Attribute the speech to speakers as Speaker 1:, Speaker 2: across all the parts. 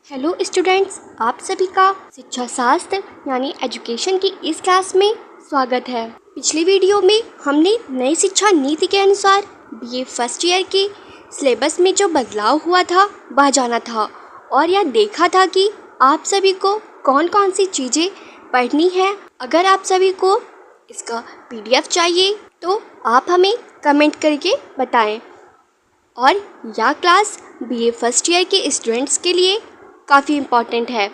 Speaker 1: Hello students, आप सभी का शिक्षा शास्त्र यानी एजुकेशन की इस क्लास में स्वागत है। पिछली वीडियो में हमने नई शिक्षा नीति के अनुसार बीए फर्स्ट ईयर के सिलेबस में जो बदलाव हुआ था वह जाना था और यह देखा था कि आप सभी को कौन कौन सी चीज़ें पढ़नी है। अगर आप सभी को इसका PDF चाहिए तो आप हमें कमेंट करके बताएं। और यह क्लास बीए फर्स्ट ईयर के स्टूडेंट्स के लिए काफ़ी इम्पॉर्टेंट है।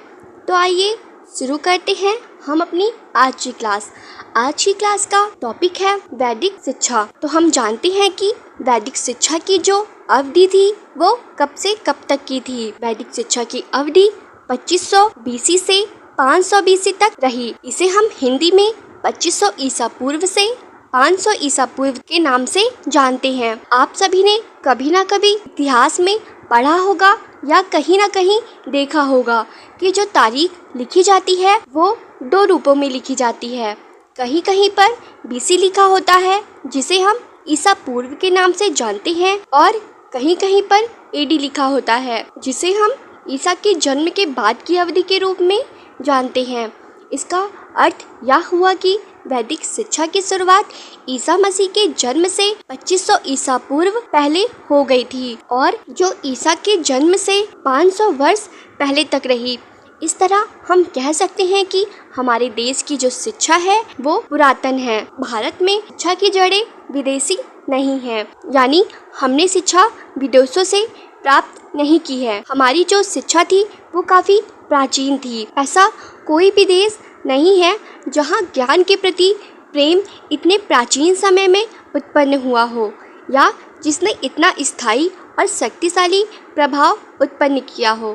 Speaker 1: तो आइए शुरू करते हैं हम अपनी आज की क्लास। आज की क्लास का टॉपिक है वैदिक शिक्षा। तो हम जानते हैं कि वैदिक शिक्षा की जो अवधि थी वो कब से कब तक की थी। वैदिक शिक्षा की अवधि 2500 BC से 500 BC तक रही। इसे हम हिंदी में 2500 ईसा पूर्व से 500 ईसा पूर्व के नाम से जानते हैं। आप सभी ने कभी ना कभी इतिहास में पढ़ा होगा या कहीं ना कहीं देखा होगा कि जो तारीख लिखी जाती है वो दो रूपों में लिखी जाती है। कहीं कहीं पर BC लिखा होता है जिसे हम ईसा पूर्व के नाम से जानते हैं और कहीं कहीं पर AD लिखा होता है जिसे हम ईसा के जन्म के बाद की अवधि के रूप में जानते हैं। इसका अर्थ यह हुआ कि वैदिक शिक्षा की शुरुआत ईसा मसीह के जन्म से 2500 ईसा पूर्व पहले हो गई थी और जो ईसा के जन्म से 500 वर्ष पहले तक रही। इस तरह हम कह सकते हैं कि हमारे देश की जो शिक्षा है वो पुरातन है। भारत में शिक्षा की जड़ें विदेशी नहीं है, यानी हमने शिक्षा विदेशों से प्राप्त नहीं की है। हमारी जो शिक्षा थी वो काफ़ी प्राचीन थी। ऐसा कोई भी देश नहीं है जहाँ ज्ञान के प्रति प्रेम इतने प्राचीन समय में उत्पन्न हुआ हो या जिसने इतना स्थायी और शक्तिशाली प्रभाव उत्पन्न किया हो।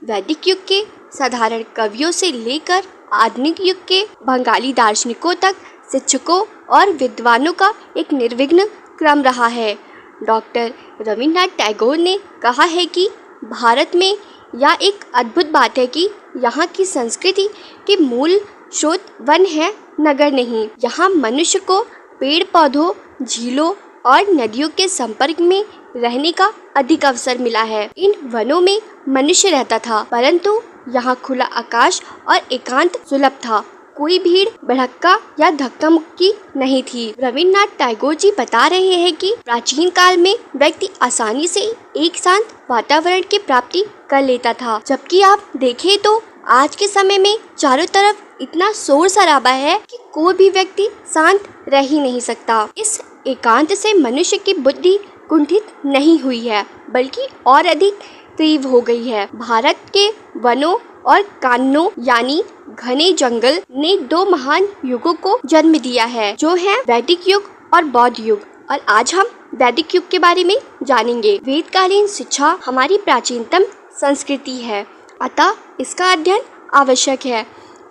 Speaker 1: वैदिक युग के साधारण कवियों से लेकर आधुनिक युग के बंगाली दार्शनिकों तक शिक्षकों और विद्वानों का एक निर्विघ्न क्रम रहा है। डॉक्टर रविन्द्रनाथ टैगोर ने कहा है कि भारत में यह एक अद्भुत बात है कि यहाँ की संस्कृति के मूल स्रोत वन है, नगर नहीं। यहाँ मनुष्य को पेड़ पौधों, झीलों और नदियों के संपर्क में रहने का अधिक अवसर मिला है। इन वनों में मनुष्य रहता था, परंतु यहाँ खुला आकाश और एकांत सुलभ था। कोई भीड़ भड़क्का या धक्का मुक्की नहीं थी। रविन्द्रनाथ टैगोर जी बता रहे हैं कि प्राचीन काल में व्यक्ति आसानी से एक शांत वातावरण की प्राप्ति कर लेता था, जबकि आप देखें तो आज के समय में चारों तरफ इतना शोर शराबा है कि कोई भी व्यक्ति शांत रह ही नहीं सकता। इस एकांत से मनुष्य की बुद्धि कुंठित नहीं हुई है, बल्कि और अधिक तीव्र हो गई है। भारत के वनों और काननों यानी घने जंगल ने दो महान युगों को जन्म दिया है, जो है वैदिक युग और बौद्ध युग। और आज हम वैदिक युग के बारे में जानेंगे। वेदकालीन शिक्षा हमारी प्राचीनतम संस्कृति है, अतः इसका अध्ययन आवश्यक है।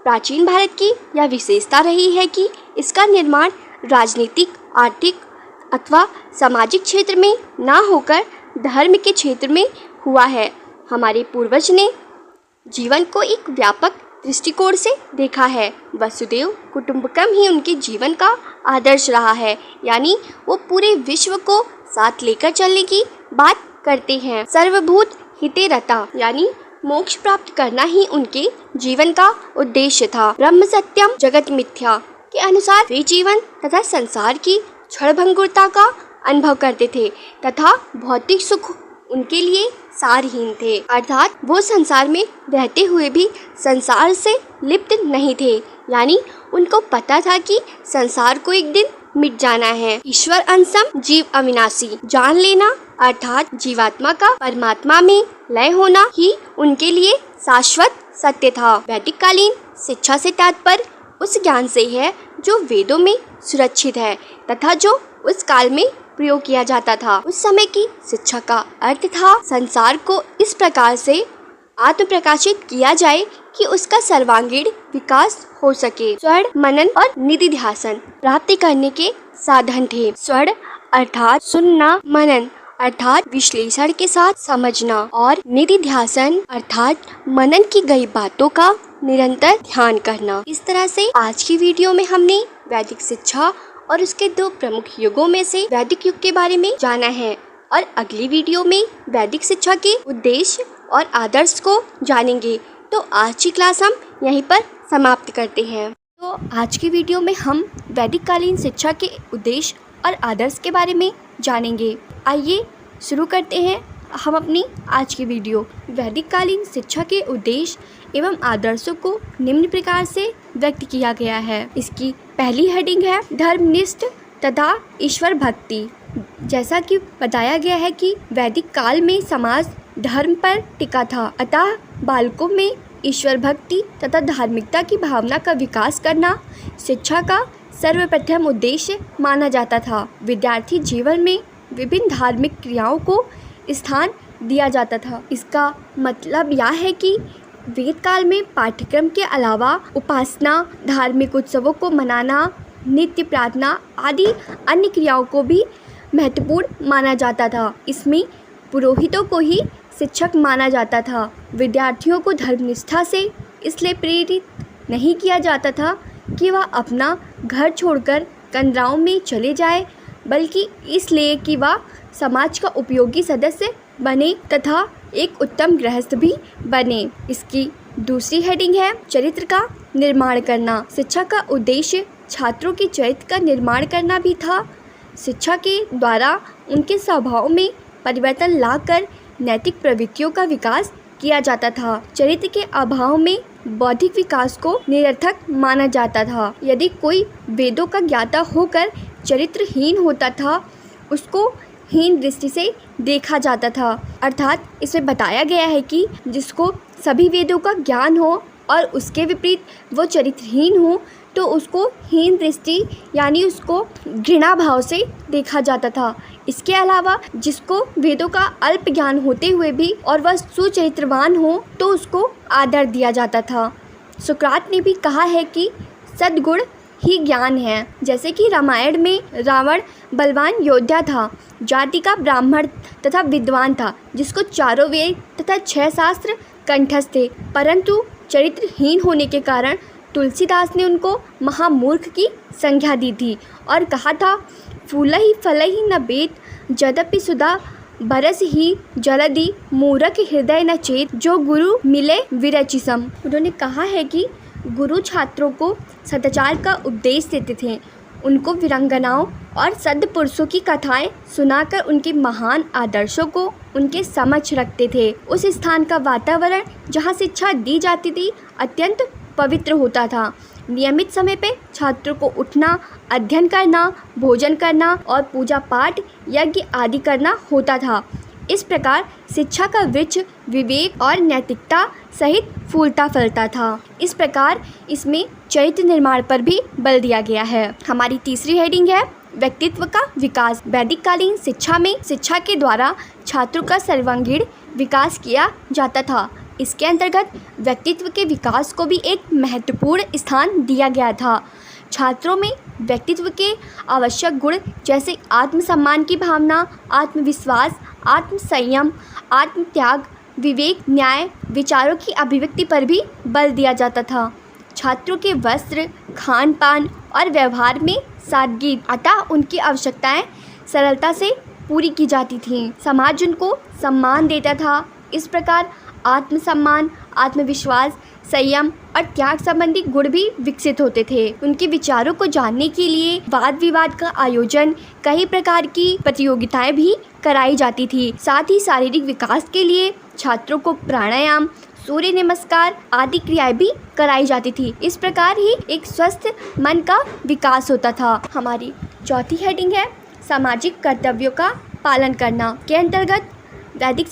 Speaker 1: प्राचीन भारत की यह विशेषता रही है कि इसका निर्माण राजनीतिक, आर्थिक अथवा सामाजिक क्षेत्र में न होकर धर्म के क्षेत्र में हुआ है। हमारे पूर्वज ने जीवन को एक व्यापक दृष्टिकोण से देखा है। वसुदेव कुटुंबकम ही उनके जीवन का आदर्श रहा है, यानी वो पूरे विश्व को साथ लेकर चलने की बात करते हैं। सर्वभूत हिते रता यानी मोक्ष प्राप्त करना ही उनके जीवन का उद्देश्य था। ब्रह्म सत्यम जगत मिथ्या के अनुसार वे जीवन तथा संसार की क्षणभंगुरता का अनुभव करते थे तथा भौतिक सुख उनके लिए सारहीन थे, अर्थात वो संसार में रहते हुए भी संसार से लिप्त नहीं थे, यानी उनको पता था कि संसार को एक दिन मिट जाना है। ईश्वर अंशम जीव अविनाशी जान लेना, अर्थात जीवात्मा का परमात्मा में लय होना ही उनके लिए शाश्वत सत्य था। वैदिक कालीन शिक्षा से तात्पर्य उस ज्ञान से है जो वेदों में सुरक्षित है तथा जो उस काल में प्रयोग किया जाता था। उस समय की शिक्षा का अर्थ था संसार को इस प्रकार से आत्म प्रकाशित किया जाए कि उसका सर्वांगीण विकास हो सके। स्वर्ण, मनन और निधिध्यासन प्राप्ति करने के साधन थे। स्वर्ण अर्थात सुनना, मनन अर्थात विश्लेषण के साथ समझना और निधिध्यासन अर्थात मनन की गई बातों का निरंतर ध्यान करना। इस तरह से आज की वीडियो में हमने वैदिक शिक्षा और उसके दो प्रमुख युगों में से वैदिक युग के बारे में जाना है और अगली वीडियो में वैदिक शिक्षा के उद्देश्य और आदर्श को जानेंगे। तो आज की क्लास हम यहीं पर समाप्त करते हैं। तो आज की वीडियो में हम वैदिक कालीन शिक्षा के उद्देश्य और आदर्श के बारे में जानेंगे। आइए शुरू करते हैं हम अपनी आज की वीडियो। वैदिक कालीन शिक्षा के उद्देश्य एवं आदर्शों को निम्न प्रकार से व्यक्त किया गया है। इसकी पहली हेडिंग है धर्मनिष्ठ तथा ईश्वर भक्ति। जैसा कि बताया गया है कि वैदिक काल में समाज धर्म पर टिका था, अतः बालकों में ईश्वर भक्ति तथा धार्मिकता की भावना का विकास करना शिक्षा का सर्वप्रथम उद्देश्य माना जाता था। विद्यार्थी जीवन में विभिन्न धार्मिक क्रियाओं को स्थान दिया जाता था। इसका मतलब यह है कि वेद काल में पाठ्यक्रम के अलावा उपासना, धार्मिक उत्सवों को मनाना, नित्य प्रार्थना आदि अन्य क्रियाओं को भी महत्वपूर्ण माना जाता था। इसमें पुरोहितों को ही शिक्षक माना जाता था। विद्यार्थियों को धर्मनिष्ठा से इसलिए प्रेरित नहीं किया जाता था कि वह अपना घर छोड़कर कँदराओं में चले जाए, बल्कि इसलिए कि वह समाज का उपयोगी सदस्य बने तथा एक उत्तम गृहस्थ भी बने। इसकी दूसरी हेडिंग है चरित्र का निर्माण करना। शिक्षा का उद्देश्य छात्रों के चरित्र का निर्माण करना भी था। शिक्षा के द्वारा उनके स्वभाव में परिवर्तन लाकर नैतिक प्रवृत्तियों का विकास किया जाता था। चरित्र के अभाव में बौद्धिक विकास को निरर्थक माना जाता था। यदि कोई वेदों का ज्ञाता होकर चरित्रहीन होता था, उसको हीन दृष्टि से देखा जाता था। अर्थात इसमें बताया गया है कि जिसको सभी वेदों का ज्ञान हो और उसके विपरीत वो चरित्रहीन हो, तो उसको हीन दृष्टि यानी उसको घृणा भाव से देखा जाता था। इसके अलावा जिसको वेदों का अल्प ज्ञान होते हुए भी और वह सुचरित्रवान हो, तो उसको आदर दिया जाता था। सुकरात ने भी कहा है कि सद्गुण ही ज्ञान है। जैसे कि रामायण में रावण बलवान योद्धा था, जाति का ब्राह्मण तथा विद्वान था, जिसको चारों वेद तथा 6 शास्त्र कंठस्थ थे, परंतु चरित्रहीन होने के कारण तुलसीदास ने उनको महामूर्ख की संज्ञा दी थी और कहा था फूलहि फलहि न बेत यद्यपि सुधा बरस ही जलधि मूरख हृदय न चेत जो गुरु मिले विरचिसम। उन्होंने कहा है कि गुरु छात्रों को सदाचार का उपदेश देते थे, उनको वीरांगनाओं और सद्पुरुषों की कथाएं सुनाकर उनके महान आदर्शों को उनके समक्ष रखते थे। उस स्थान का वातावरण जहां शिक्षा दी जाती थी अत्यंत पवित्र होता था। नियमित समय पे छात्रों को उठना, अध्ययन करना, भोजन करना और पूजा पाठ यज्ञ आदि करना होता था। इस प्रकार शिक्षा का वृक्ष विवेक और नैतिकता सहित फूलता फलता था। इस प्रकार इसमें चरित्र निर्माण पर भी बल दिया गया है। हमारी तीसरी हेडिंग है व्यक्तित्व का विकास। वैदिक कालीन शिक्षा में शिक्षा के द्वारा छात्रों का सर्वांगीण विकास किया जाता था। इसके अंतर्गत व्यक्तित्व के विकास को भी एक महत्वपूर्ण स्थान दिया गया था। छात्रों में व्यक्तित्व के आवश्यक गुण जैसे आत्मसम्मान की भावना, आत्मविश्वास, आत्मसंयम, आत्मत्याग, विवेक, न्याय, विचारों की अभिव्यक्ति पर भी बल दिया जाता था। छात्रों के वस्त्र, खान पान और व्यवहार में सादगी, अतः उनकी आवश्यकताएं सरलता से पूरी की जाती थीं। समाज उनको सम्मान देता था। इस प्रकार आत्मसम्मान, आत्मविश्वास, संयम और त्याग संबंधी गुण भी विकसित होते थे। उनके विचारों को जानने के लिए वाद विवाद का आयोजन, कई प्रकार की प्रतियोगिताएं भी कराई जाती थी। साथ ही शारीरिक विकास के लिए छात्रों को प्राणायाम, सूर्य नमस्कार आदि क्रियाएं भी कराई जाती थी। इस प्रकार ही एक स्वस्थ मन का विकास होता था। हमारी चौथी हेडिंग है सामाजिक कर्तव्यों का पालन करना। के अंतर्गत वैदिक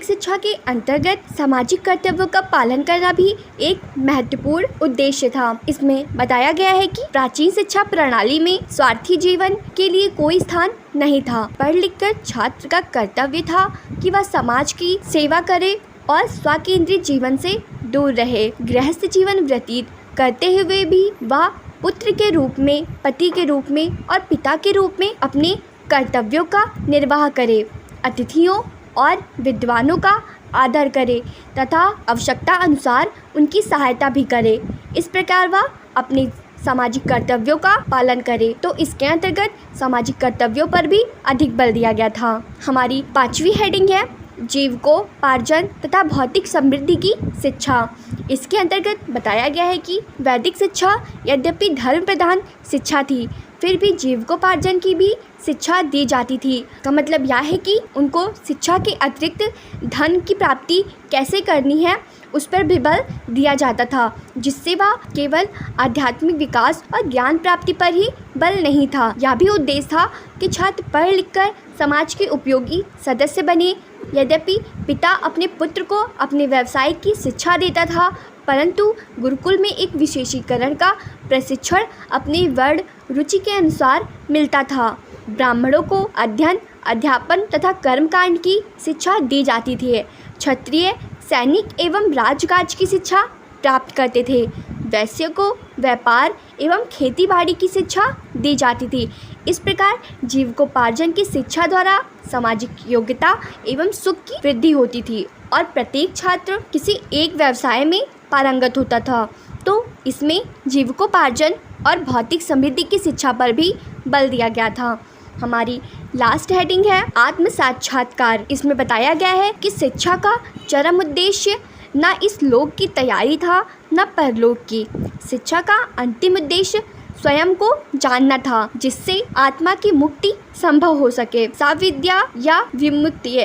Speaker 1: शिक्षा के अंतर्गत सामाजिक कर्तव्यों का पालन करना भी एक महत्वपूर्ण उद्देश्य था। इसमें बताया गया है कि प्राचीन शिक्षा प्रणाली में स्वार्थी जीवन के लिए कोई स्थान नहीं था। पढ़ लिखकर छात्र का कर्तव्य था कि वह समाज की सेवा करे और स्वकेंद्रित जीवन से दूर रहे। गृहस्थ जीवन व्यतीत करते हुए भी वह पुत्र के रूप में, पति के रूप में और पिता के रूप में अपने कर्तव्यों का निर्वाह करे, अतिथियों और विद्वानों का आदर करे तथा आवश्यकता अनुसार उनकी सहायता भी करे। इस प्रकार वह अपने सामाजिक कर्तव्यों का पालन करे। तो इसके अंतर्गत सामाजिक कर्तव्यों पर भी अधिक बल दिया गया था। हमारी 5वीं हेडिंग है जीविकोपार्जन तथा भौतिक समृद्धि की शिक्षा। इसके अंतर्गत बताया गया है कि वैदिक शिक्षा यद्यपि धर्म प्रधान शिक्षा थी, फिर भी जीविकोपार्जन की भी शिक्षा दी जाती थी। का मतलब यह है कि उनको शिक्षा के अतिरिक्त धन की प्राप्ति कैसे करनी है उस पर भी बल दिया जाता था, जिससे वह केवल आध्यात्मिक विकास और ज्ञान प्राप्ति पर ही बल नहीं था। यह भी उद्देश्य था कि छात्र पढ़ लिखकर समाज के उपयोगी सदस्य बने। यद्यपि पिता अपने पुत्र को अपने व्यवसाय की शिक्षा देता था, परंतु गुरुकुल में एक विशेषीकरण का प्रशिक्षण अपने वर्ण रुचि के अनुसार मिलता था। ब्राह्मणों को अध्ययन, अध्यापन तथा कर्मकांड की शिक्षा दी जाती थी। क्षत्रिय सैनिक एवं राजकाज की शिक्षा प्राप्त करते थे। वैश्य को व्यापार एवं खेतीबाड़ी की शिक्षा दी जाती थी। इस प्रकार जीविकोपार्जन की शिक्षा द्वारा सामाजिक योग्यता एवं सुख की वृद्धि होती थी और प्रत्येक छात्र किसी एक व्यवसाय में पारंगत होता था। तो इसमें जीविकोपार्जन और भौतिक समृद्धि की शिक्षा पर भी बल दिया गया था। हमारी लास्ट हेडिंग है आत्म साक्षात्कार। इसमें बताया गया है कि शिक्षा का चरम उद्देश्य न इस लोक की तैयारी था न परलोक की। शिक्षा का अंतिम उद्देश्य स्वयं को जानना था, जिससे आत्मा की मुक्ति संभव हो सके। साविद्या या विमुक्ति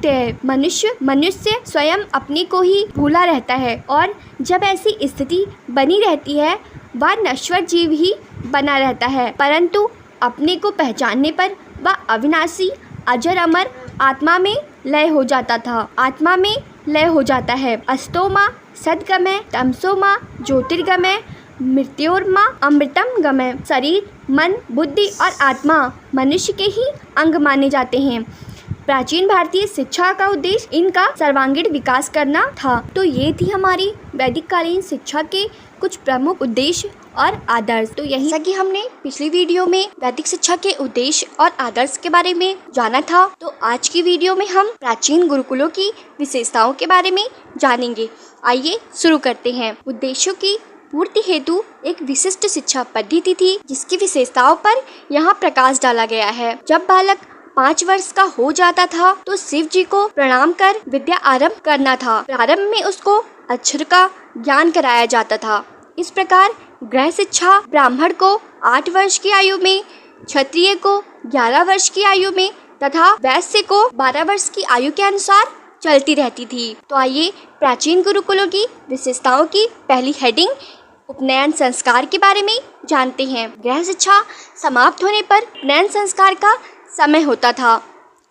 Speaker 1: है। मनुष्य स्वयं अपने को ही भूला रहता है और जब ऐसी स्थिति बनी रहती है वह नश्वर जीव ही बना रहता है, परंतु अपने को पहचानने पर वह अविनाशी अजर अमर आत्मा में लय हो जाता है। अस्तोमा सद्गमय, तमसोमा ज्योतिर्गमय, मृत्योर्मा अमृतम गमय। शरीर, मन, बुद्धि और आत्मा मनुष्य के ही अंग माने जाते हैं। प्राचीन भारतीय शिक्षा का उद्देश्य इनका सर्वांगीण विकास करना था। तो ये थी हमारी वैदिक कालीन शिक्षा के कुछ प्रमुख उद्देश्य और आदर्श। तो यही जैसा कि हमने पिछली वीडियो में वैदिक शिक्षा के उद्देश्य और आदर्श के बारे में जाना था, तो आज की वीडियो में हम प्राचीन गुरुकुलों की विशेषताओं के बारे में जानेंगे। आइए शुरू करते हैं। उद्देश्यों की पूर्ति हेतु एक विशिष्ट शिक्षा पद्धति थी, जिसकी विशेषताओं पर यहाँ प्रकाश डाला गया है। जब बालक 5 वर्ष का हो जाता था तो शिव जी को प्रणाम कर विद्या आरंभ करना था। प्रारंभ में उसको अक्षर का ज्ञान कराया जाता था। इस प्रकार गृह शिक्षा ब्राह्मण को 8 वर्ष की आयु में, क्षत्रिय को 11 वर्ष की आयु में तथा वैश्य को 12 वर्ष की आयु के अनुसार चलती रहती थी। तो आइए प्राचीन गुरुकुलों की विशेषताओं की पहली हेडिंग उपनयन संस्कार के बारे में जानते हैं। गृह शिक्षा समाप्त होने पर उपनयन संस्कार का समय होता था।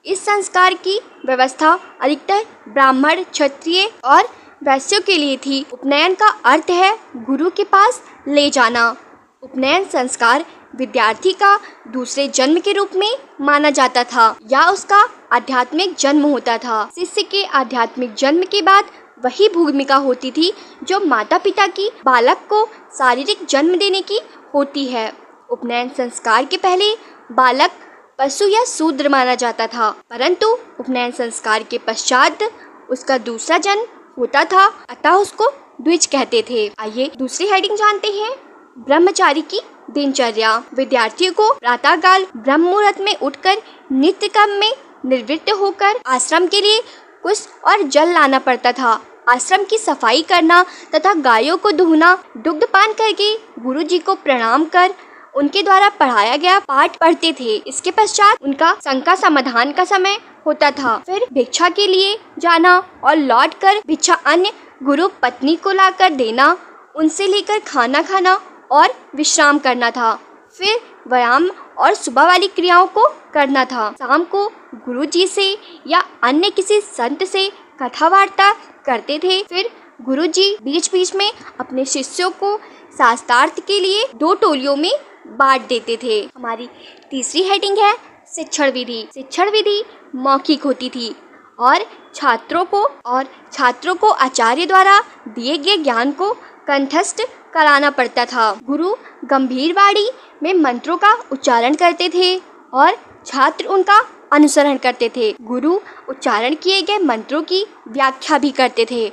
Speaker 1: इस संस्कार की व्यवस्था अधिकतर ब्राह्मण, क्षत्रिय और वैश्यों के लिए थी। उपनयन का अर्थ है गुरु के पास ले जाना। उपनयन संस्कार विद्यार्थी का दूसरे जन्म के रूप में माना जाता था या उसका आध्यात्मिक जन्म होता था। शिष्य के आध्यात्मिक जन्म के बाद वही भूमिका होती थी जो माता पिता की बालक को शारीरिक जन्म देने की होती है। उपनयन संस्कार के पहले बालक पशु या शूद्र माना जाता था, परंतु उपनयन संस्कार के पश्चात उसका दूसरा जन्म होता था, अतः उसको द्विज कहते थे। आइए दूसरी हेडिंग जानते हैं ब्रह्मचारी की दिनचर्या। विद्यार्थियों को प्रातःकाल ब्रह्म मुहूर्त में उठकर नित्य कर्म में निवृत्त होकर आश्रम के लिए कुश और जल लाना पड़ता था। आश्रम की सफाई करना तथा गायों को दुहना, दुग्धपान करके गुरु जी को प्रणाम कर उनके द्वारा पढ़ाया गया पाठ पढ़ते थे। इसके पश्चात उनका शंका समाधान का समय होता था। फिर भिक्षा के लिए जाना और लौटकर भिक्षा अन्य गुरु पत्नी को लाकर देना, उनसे लेकर खाना खाना और विश्राम करना था। फिर व्यायाम और सुबह वाली क्रियाओं को करना था। शाम को गुरु जी से या अन्य किसी संत से कथा वार्ता करते थे। फिर गुरु जी बीच बीच में अपने शिष्यों को शास्त्रार्थ के लिए 2 टोलियों में बांट देते थे। हमारी तीसरी हेडिंग है शिक्षण विधि। शिक्षण विधि मौखिक होती थी और छात्रों को आचार्य द्वारा दिए गए ज्ञान को कंठस्थ कराना पड़ता था। गुरु गंभीर वाणी में मंत्रों का उच्चारण करते थे और छात्र उनका अनुसरण करते थे। गुरु उच्चारण किए गए मंत्रों की व्याख्या भी करते थे।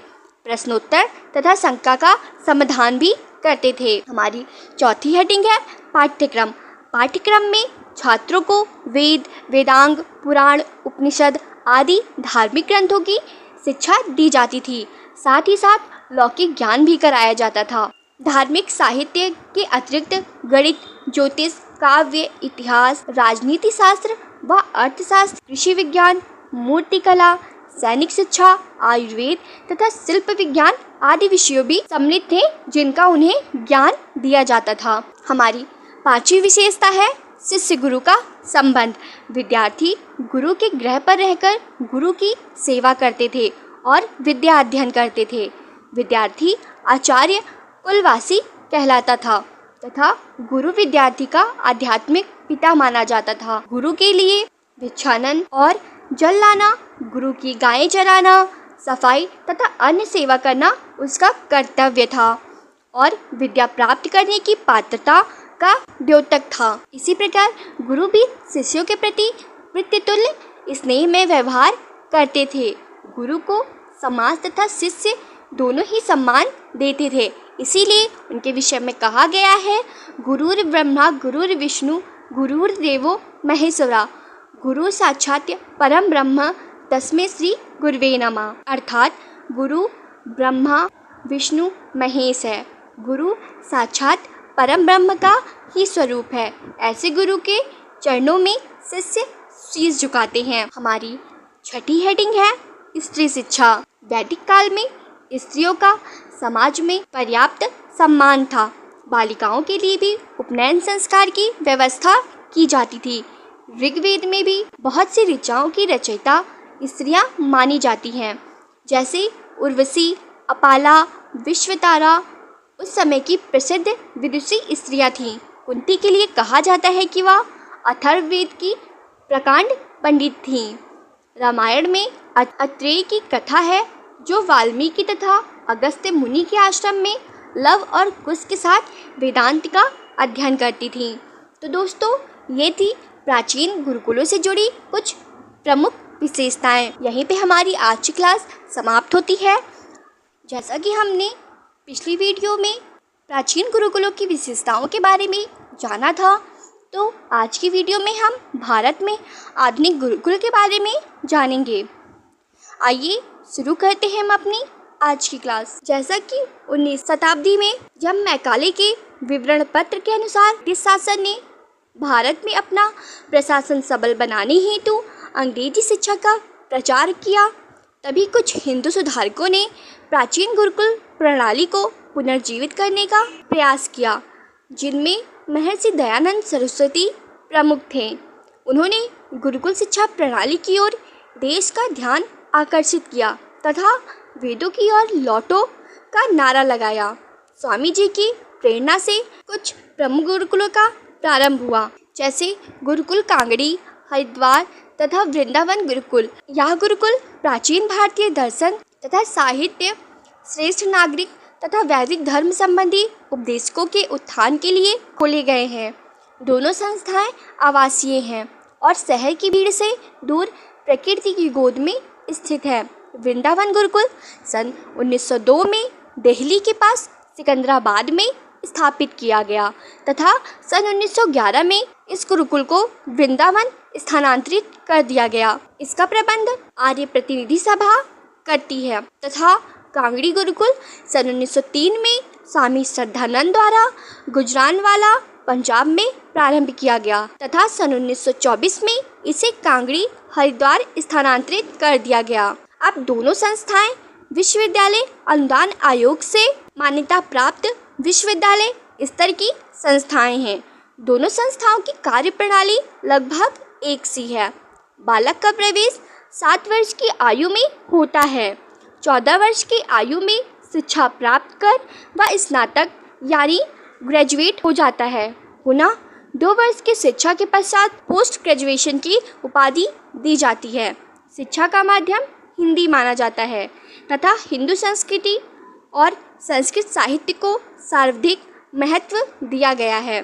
Speaker 1: प्रश्नोत्तर तथा शंका का समाधान भी करते थे। हमारी चौथी हेडिंग है पाठ्यक्रम। पाठ्यक्रम में छात्रों को वेद, वेदांग, पुराण, उपनिषद आदि धार्मिक ग्रंथों की शिक्षा दी जाती थी। साथ ही साथ लौकिक ज्ञान भी कराया जाता था। धार्मिक साहित्य के अतिरिक्त गणित, ज्योतिष, काव्य, इतिहास, राजनीति शास्त्र व अर्थशास्त्र, कृषि विज्ञान, मूर्तिकला, सैनिक शिक्षा, आयुर्वेद तथा शिल्प विज्ञान आदि विषयों भी सम्मिलित थे, जिनका उन्हें ज्ञान दिया जाता था। हमारी पांचवी विशेषता है शिष्य गुरु का संबंध। विद्यार्थी गुरु के गृह पर रहकर गुरु की सेवा करते थे और विद्या अध्ययन करते थे। विद्यार्थी आचार्य कुलवासी कहलाता था तथा गुरु विद्यार्थी का आध्यात्मिक पिता माना जाता था। गुरु के लिए भिक्षानन और जल लाना, गुरु की गायें चराना, सफाई तथा अन्य सेवा करना उसका कर्तव्य था और विद्या प्राप्त करने की पात्रता का द्योतक था। इसी प्रकार गुरु भी शिष्यों के प्रति पितृतुल्य स्नेह में व्यवहार करते थे। गुरु को समाज तथा शिष्य दोनों ही सम्मान देते थे। इसीलिए उनके विषय में कहा गया है, गुरुर् ब्रह्मा गुरुर्विष्णु गुरुर्देवो महेश्वरा, गुरु साक्षात् परम ब्रह्म तस्मै श्री गुरुवे नमः। अर्थात गुरु ब्रह्मा विष्णु महेश है, गुरु साक्षात परम ब्रह्म का ही स्वरूप है। ऐसे गुरु के चरणों में शिष्य शीश झुकाते हैं। हमारी छठी हेडिंग है स्त्री शिक्षा। वैदिक काल में स्त्रियों का समाज में पर्याप्त सम्मान था। बालिकाओं के लिए भी उपनयन संस्कार की व्यवस्था की जाती थी। ऋग्वेद में भी बहुत सी ऋचाओं की रचयिता स्त्रियां मानी जाती हैं, जैसे उर्वशी, अपाला, विश्वतारा उस समय की प्रसिद्ध विदुषी स्त्रियां थीं। कुंती के लिए कहा जाता है कि वह अथर्ववेद की प्रकांड पंडित थीं। रामायण में अत्रेय की कथा है, जो वाल्मीकि तथा अगस्त्य मुनि के आश्रम में लव और कुश के साथ वेदांत का अध्ययन करती थीं। तो दोस्तों, ये थी प्राचीन गुरुकुलों से जुड़ी कुछ प्रमुख विशेषताएं। यहीं पे हमारी आज की क्लास समाप्त होती है। जैसा कि हमने पिछली वीडियो में प्राचीन गुरुकुलों की विशेषताओं के बारे में जाना था, तो आज की वीडियो में हम भारत में आधुनिक गुरुकुल के बारे में जानेंगे। आइए शुरू करते हैं हम अपनी आज की क्लास। जैसा कि 19वीं शताब्दी में जब मैकाले के विवरण पत्र के अनुसार ब्रिटिश शासन ने भारत में अपना प्रशासन सबल बनाने हेतु अंग्रेजी शिक्षा का प्रचार किया, तभी कुछ हिंदू सुधारकों ने प्राचीन गुरुकुल प्रणाली को पुनर्जीवित करने का प्रयास किया, जिनमें महर्षि दयानंद सरस्वती प्रमुख थे। उन्होंने गुरुकुल शिक्षा प्रणाली की ओर देश का ध्यान आकर्षित किया तथा वेदों की ओर लौटो का नारा लगाया। स्वामी जी की प्रेरणा से कुछ प्रमुख गुरुकुलों का प्रारंभ हुआ, जैसे गुरुकुल कांगड़ी, हरिद्वार तथा वृंदावन गुरुकुल। यह गुरुकुल प्राचीन भारतीय दर्शन तथा साहित्य, श्रेष्ठ नागरिक तथा वैदिक धर्म संबंधी उपदेशकों के उत्थान के लिए खोले गए हैं। दोनों संस्थाएं आवासीय हैं और शहर की भीड़ से दूर प्रकृति की गोद में स्थित है। वृंदावन गुरुकुल सन 1902 में दिल्ली के पास सिकंदराबाद में स्थापित किया गया तथा सन 1911 में इस गुरुकुल को वृंदावन स्थानांतरित कर दिया गया। इसका प्रबंध आर्य प्रतिनिधि सभा करती है तथा कांगड़ी गुरुकुल सन 1903 में स्वामी श्रद्धानंद द्वारा गुजरानवाला पंजाब में प्रारंभ किया गया तथा सन 1924 में इसे कांगड़ी हरिद्वार स्थानांतरित कर दिया गया। अब दोनों संस्थाएं विश्वविद्यालय अनुदान आयोग से मान्यता प्राप्त विश्वविद्यालय स्तर की संस्थाएं हैं। दोनों संस्थाओं की कार्य प्रणाली लगभग एक सी है। बालक का प्रवेश 7 वर्ष की आयु में होता है। 14 वर्ष की आयु में शिक्षा प्राप्त कर वह स्नातक यानी ग्रेजुएट हो जाता है। पुनः 2 वर्ष की शिक्षा के पश्चात पोस्ट ग्रेजुएशन की उपाधि दी जाती है। शिक्षा का माध्यम हिंदी माना जाता है तथा हिंदू संस्कृति और संस्कृत साहित्य को सर्वाधिक महत्व दिया गया है।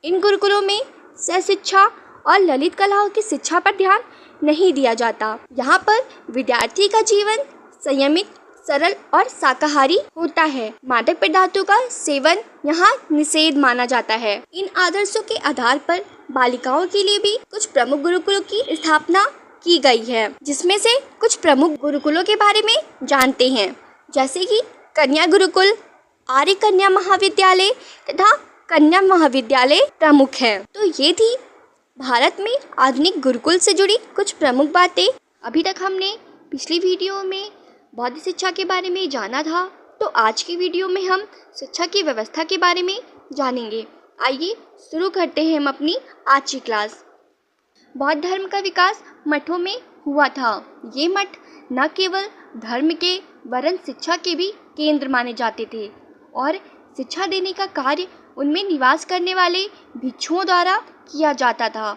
Speaker 1: इन गुरुकुलों में सहशिक्षा और ललित कलाओं की शिक्षा पर ध्यान नहीं दिया जाता। यहाँ पर विद्यार्थी का जीवन संयमित, सरल और शाकाहारी होता है। मादक पदार्थों का सेवन यहाँ निषेध माना जाता है। इन आदर्शों के आधार पर बालिकाओं के लिए भी कुछ प्रमुख गुरुकुलों की स्थापना की गई है, जिसमें से कुछ प्रमुख गुरुकुलों के बारे में जानते हैं, जैसे कि कन्या गुरुकुल, आर्य कन्या महाविद्यालय तथा कन्या महाविद्यालय प्रमुख है। तो ये थी भारत में आधुनिक गुरुकुल से जुड़ी कुछ प्रमुख बातें। अभी तक हमने पिछली वीडियो में बौद्ध शिक्षा के बारे में जाना था, तो आज की वीडियो में हम शिक्षा की व्यवस्था के बारे में जानेंगे। आइए शुरू करते हैं हम अपनी आज की क्लास। बौद्ध धर्म का विकास मठों में हुआ था। ये मठ न केवल धर्म के वरन शिक्षा के भी केंद्र माने जाते थे और शिक्षा देने का कार्य उनमें निवास करने वाले भिक्षुओं द्वारा किया जाता था।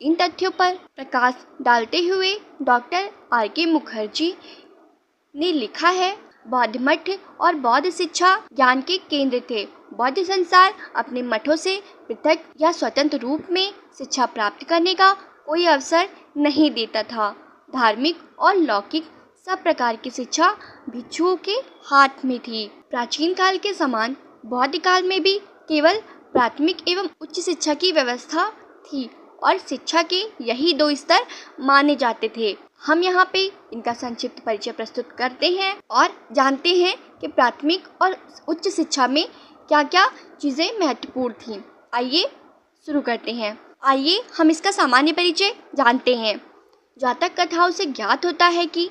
Speaker 1: इन तथ्यों पर प्रकाश डालते हुए डॉक्टर R.K. मुखर्जी ने लिखा है, बौद्ध मठ और बौद्ध शिक्षा ज्ञान के केंद्र थे। बौद्ध संसार अपने मठों से पृथक या स्वतंत्र रूप में शिक्षा प्राप्त करने का कोई अवसर नहीं देता था। धार्मिक और लौकिक सब प्रकार की शिक्षा भिक्षुओं के हाथ में थी। प्राचीन काल के समान बौद्ध काल में भी केवल प्राथमिक एवं उच्च शिक्षा की व्यवस्था थी और शिक्षा के यही दो स्तर माने जाते थे। हम यहाँ पे इनका संक्षिप्त परिचय प्रस्तुत करते हैं और जानते हैं कि प्राथमिक और उच्च शिक्षा में क्या क्या चीज़ें महत्वपूर्ण थीं। आइए शुरू करते हैं। आइए हम इसका सामान्य परिचय जानते हैं। जातक कथाओं से ज्ञात होता है कि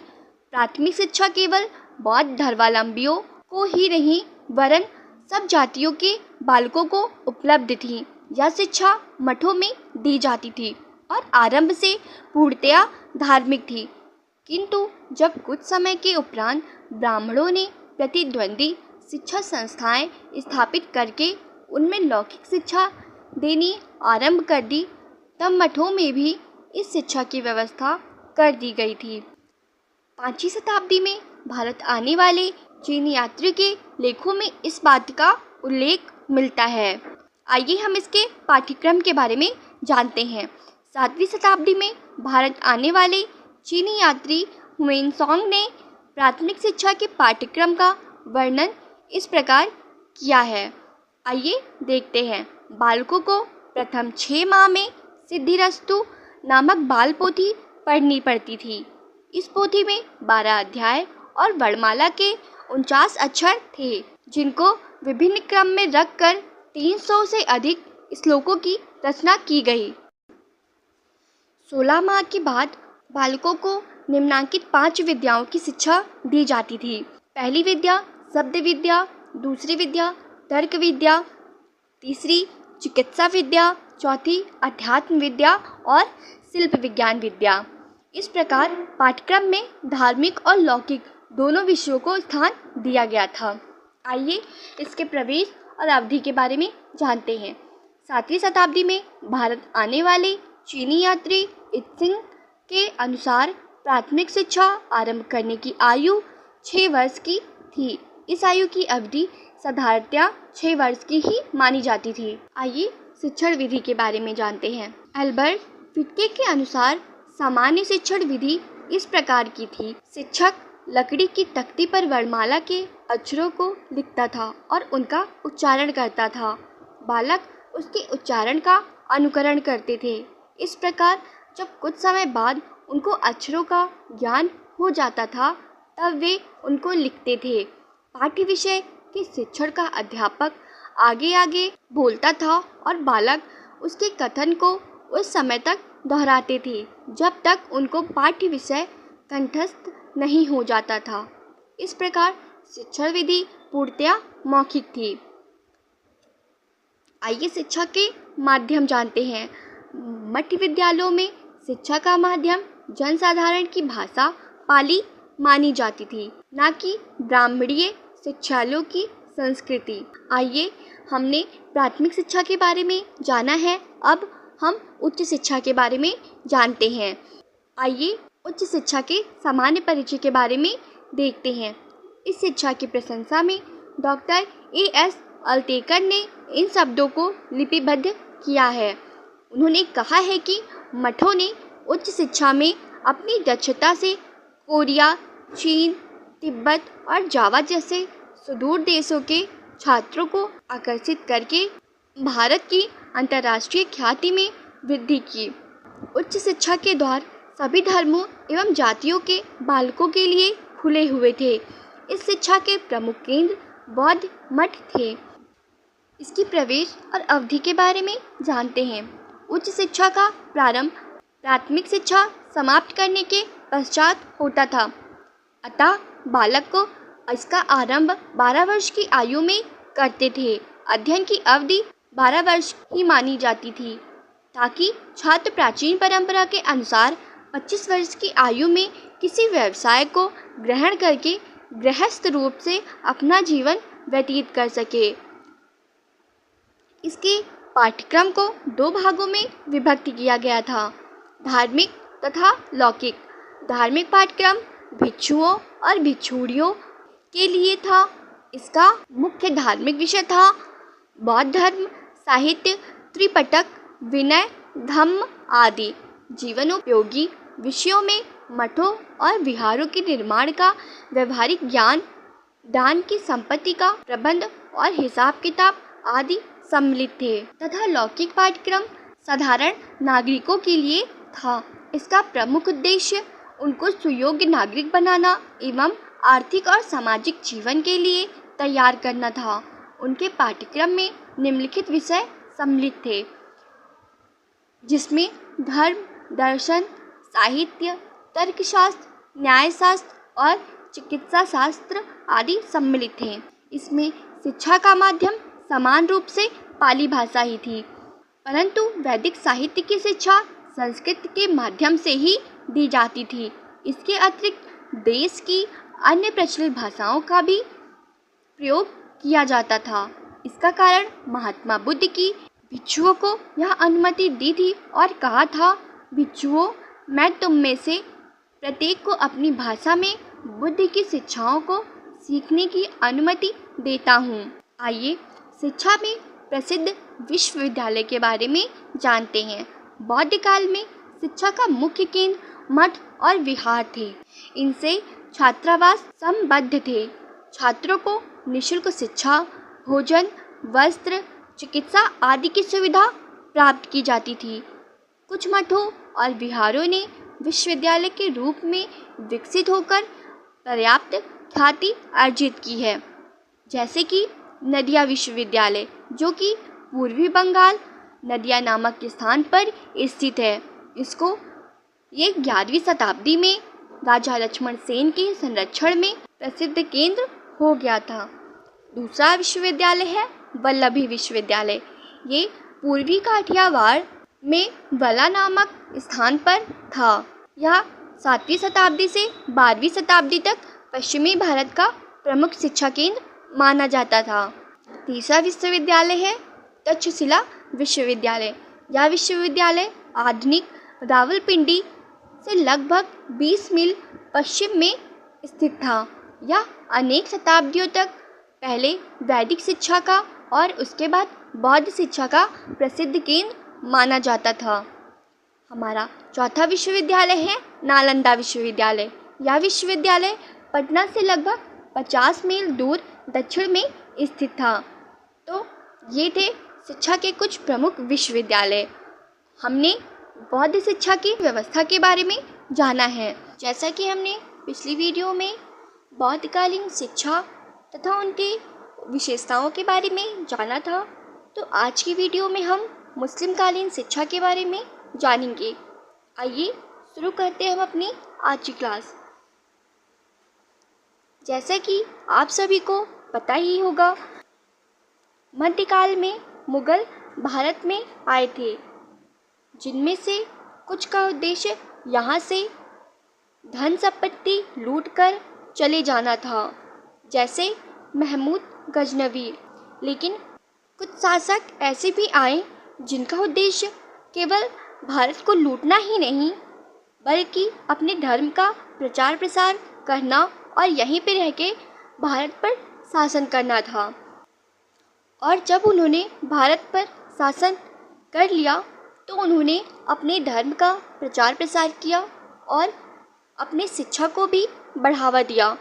Speaker 1: प्राथमिक शिक्षा केवल बौद्ध धर्मावलंबियों को ही नहीं वरन सब जातियों के बालकों को उपलब्ध थी। यह शिक्षा मठों में दी जाती थी और आरंभ से पूर्णतया धार्मिक थी, किंतु जब कुछ समय के उपरांत ब्राह्मणों ने प्रतिद्वंदी शिक्षा संस्थाएं स्थापित करके उनमें लौकिक शिक्षा देनी आरंभ कर दी, तब मठों में भी इस शिक्षा की व्यवस्था कर दी गई थी। 5वीं शताब्दी में भारत आने वाले चीनी यात्री के लेखों में इस बात का उल्लेख मिलता है। आइए हम इसके पाठ्यक्रम के बारे में जानते हैं। 7वीं शताब्दी में भारत आने वाले चीनी यात्री हुएनसांग ने प्राथमिक शिक्षा के पाठ्यक्रम का वर्णन इस प्रकार किया है। आइए देखते हैं। बालकों को प्रथम 6 माह में सिद्धिरस्तु नामक बाल पोथी पढ़नी पड़ती थी। इस पोथी में 12 अध्याय और वर्णमाला के 49 अक्षर थे, जिनको विभिन्न क्रम में रखकर 300 से अधिक श्लोकों की रचना की गई। 16 माह के बाद बालकों को निम्नांकित 5 विद्याओं की शिक्षा दी जाती थी। पहली विद्या शब्द विद्या, दूसरी विद्या तर्क विद्या, तीसरी चिकित्सा विद्या, चौथी अध्यात्म विद्या और शिल्प विज्ञान विद्या। इस प्रकार पाठ्यक्रम में धार्मिक और लौकिक दोनों विषयों को स्थान दिया गया था। आइए इसके प्रवेश और अवधि के बारे में जानते हैं। 7वीं शताब्दी में भारत आने वाले चीनी यात्री इत्सिंग के अनुसार प्राथमिक शिक्षा आरंभ करने की आयु 6 वर्ष की थी। इस आयु की अवधि साधारणतया 6 वर्ष की ही मानी जाती थी। आइए शिक्षण विधि के बारे में जानते हैं। एल्बर्ट फिटके के अनुसार सामान्य शिक्षण विधि इस प्रकार की थी। शिक्षक लकड़ी की तख्ती पर वर्णमाला के अक्षरों को लिखता था और उनका उच्चारण करता था। बालक उसके उच्चारण का अनुकरण करते थे। इस प्रकार जब कुछ समय बाद उनको अक्षरों का ज्ञान हो जाता था, तब वे उनको लिखते थे। पाठ्य विषय के शिक्षण का अध्यापक आगे आगे बोलता था और बालक उसके कथन को उस समय तक दोहराते थे जब तक उनको पाठ्य विषय कंठस्थ नहीं हो जाता था। इस प्रकार शिक्षण विधि पूर्णतया मौखिक थी। आइए शिक्षा के माध्यम जानते हैं। मठ विद्यालयों में शिक्षा का माध्यम जनसाधारण की भाषा पाली मानी जाती थी, न कि ब्राह्मणीय शिक्षालयों की संस्कृति। आइए हमने प्राथमिक शिक्षा के बारे में जाना है, अब हम उच्च शिक्षा के बारे में जानते हैं। आइए उच्च शिक्षा के सामान्य परिचय के बारे में देखते हैं। इस शिक्षा की प्रशंसा में डॉक्टर A.S. अल्तेकर ने इन शब्दों को लिपिबद्ध किया है। उन्होंने कहा है कि मठों ने उच्च शिक्षा में अपनी दक्षता से कोरिया, चीन, तिब्बत और जावा जैसे सुदूर देशों के छात्रों को आकर्षित करके भारत की अंतर्राष्ट्रीय ख्याति में वृद्धि की। उच्च शिक्षा के द्वार सभी धर्मों एवं जातियों के बालकों के लिए खुले हुए थे। इस शिक्षा के प्रमुख केंद्र बौद्ध मठ थे। इसकी प्रवेश और अवधि के बारे में जानते हैं। उच्च शिक्षा का प्रारंभ प्राथमिक शिक्षा समाप्त करने के पश्चात होता था, अतः बालक को इसका आरंभ 12 वर्ष की आयु में करते थे। अध्ययन की अवधि 12 वर्ष ही मानी जाती थी, ताकि छात्र प्राचीन परंपरा के अनुसार 25 वर्ष की आयु में किसी व्यवसाय को ग्रहण करके गृहस्थ रूप से अपना जीवन व्यतीत कर सके। इसके पाठ्यक्रम को 2 भागों में विभक्त किया गया था, धार्मिक तथा लौकिक। धार्मिक पाठ्यक्रम भिक्षुओं और भिक्षुणियों के लिए था। इसका मुख्य धार्मिक विषय था बौद्ध धर्म, साहित्य, त्रिपिटक, विनय, धम्म आदि। जीवनोपयोगी विषयों में मठों और विहारों के निर्माण का व्यवहारिक ज्ञान, दान की संपत्ति का प्रबंध और हिसाब किताब आदि सम्मिलित थे, तथा लौकिक पाठ्यक्रम साधारण नागरिकों के लिए था। इसका प्रमुख उद्देश्य उनको सुयोग्य नागरिक बनाना एवं आर्थिक और सामाजिक जीवन के लिए तैयार करना था। उनके पाठ्यक्रम में निम्नलिखित विषय सम्मिलित थे, जिसमें धर्म, दर्शन, साहित्य, तर्कशास्त्र, न्यायशास्त्र और चिकित्सा शास्त्र आदि सम्मिलित थे। इसमें शिक्षा का माध्यम समान रूप से पाली भाषा ही थी, परंतु वैदिक साहित्य की शिक्षा संस्कृत के माध्यम से ही दी जाती थी। इसके अतिरिक्त देश की अन्य प्रचलित भाषाओं का भी प्रयोग किया जाता था। इसका कारण महात्मा बुद्ध की भिक्षुओं को यह अनुमति दी थी और कहा था, भिक्षुओं, मैं तुम में से प्रत्येक को अपनी भाषा में बुद्ध की शिक्षाओं को सीखने की अनुमति देता हूँ। आइए शिक्षा में प्रसिद्ध विश्वविद्यालय के बारे में जानते हैं। बौद्ध काल में शिक्षा का मुख्य केंद्र मठ और विहार थे। इनसे छात्रावास संबद्ध थे। छात्रों को निःशुल्क शिक्षा, भोजन, वस्त्र, चिकित्सा आदि की सुविधा प्राप्त की जाती थी। कुछ मठों और विहारों ने विश्वविद्यालय के रूप में विकसित होकर पर्याप्त ख्याति अर्जित की है, जैसे कि नदिया विश्वविद्यालय, जो कि पूर्वी बंगाल नदिया नामक स्थान पर स्थित है। इसको ये 11वीं शताब्दी में राजा लक्ष्मण सेन के संरक्षण में प्रसिद्ध केंद्र हो गया था। दूसरा विश्वविद्यालय है वल्लभी विश्वविद्यालय। ये पूर्वी काठियावाड़ में वला नामक स्थान पर था। यह 7वीं शताब्दी से 12वीं शताब्दी तक पश्चिमी भारत का प्रमुख शिक्षा केंद्र माना जाता था। तीसरा विश्वविद्यालय है तक्षशिला विश्वविद्यालय। यह विश्वविद्यालय आधुनिक रावलपिंडी से लगभग 20 मील पश्चिम में स्थित था। यह अनेक शताब्दियों तक पहले वैदिक शिक्षा का और उसके बाद बौद्ध शिक्षा का प्रसिद्ध केंद्र माना जाता था। हमारा चौथा विश्वविद्यालय है नालंदा विश्वविद्यालय। यह विश्वविद्यालय पटना से लगभग 50 मील दूर दक्षिण में स्थित था। तो ये थे शिक्षा के कुछ प्रमुख विश्वविद्यालय। हमने बौद्ध शिक्षा की व्यवस्था के बारे में जाना है। जैसा कि हमने पिछली वीडियो में बौद्धकालीन शिक्षा तथा उनके विशेषताओं के बारे में जाना था, तो आज की वीडियो में हम मुस्लिम कालीन शिक्षा के बारे में जानेंगे। आइए शुरू करते हैं हम अपनी आज की क्लास। जैसा कि आप सभी को पता ही होगा, मध्यकाल में मुगल भारत में आए थे, जिनमें से कुछ का उद्देश्य यहाँ से धन संपत्ति लूटकर चले जाना था, जैसे महमूद गजनवी। लेकिन कुछ शासक ऐसे भी आए जिनका उद्देश्य केवल भारत को लूटना ही नहीं, बल्कि अपने धर्म का प्रचार प्रसार करना और यहीं पर रह के भारत पर शासन करना था। और जब उन्होंने भारत पर शासन कर लिया, तो उन्होंने अपने धर्म का प्रचार प्रसार किया और अपने शिक्षा को भी बढ़ावा दिया।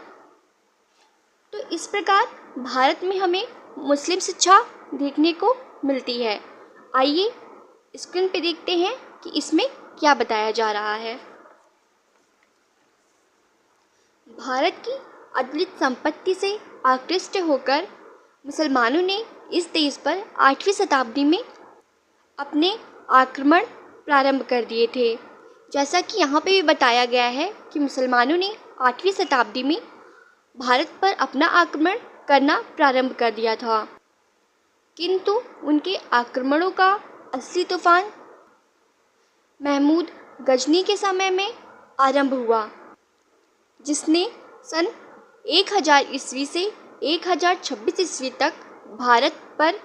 Speaker 1: तो इस प्रकार भारत में हमें मुस्लिम शिक्षा देखने को मिलती है। आइए स्क्रीन पे देखते हैं कि इसमें क्या बताया जा रहा है। भारत की अद्भुत संपत्ति से आकृष्ट होकर मुसलमानों ने इस देश पर 8वीं शताब्दी में अपने आक्रमण प्रारंभ कर दिए थे। जैसा कि यहाँ पे भी बताया गया है कि मुसलमानों ने 8वीं शताब्दी में भारत पर अपना आक्रमण करना प्रारंभ कर दिया था, किंतु उनके आक्रमणों का असली तूफान महमूद गजनी के समय में आरंभ हुआ, जिसने सन 1000 ईस्वी से 1026 ईस्वी तक भारत पर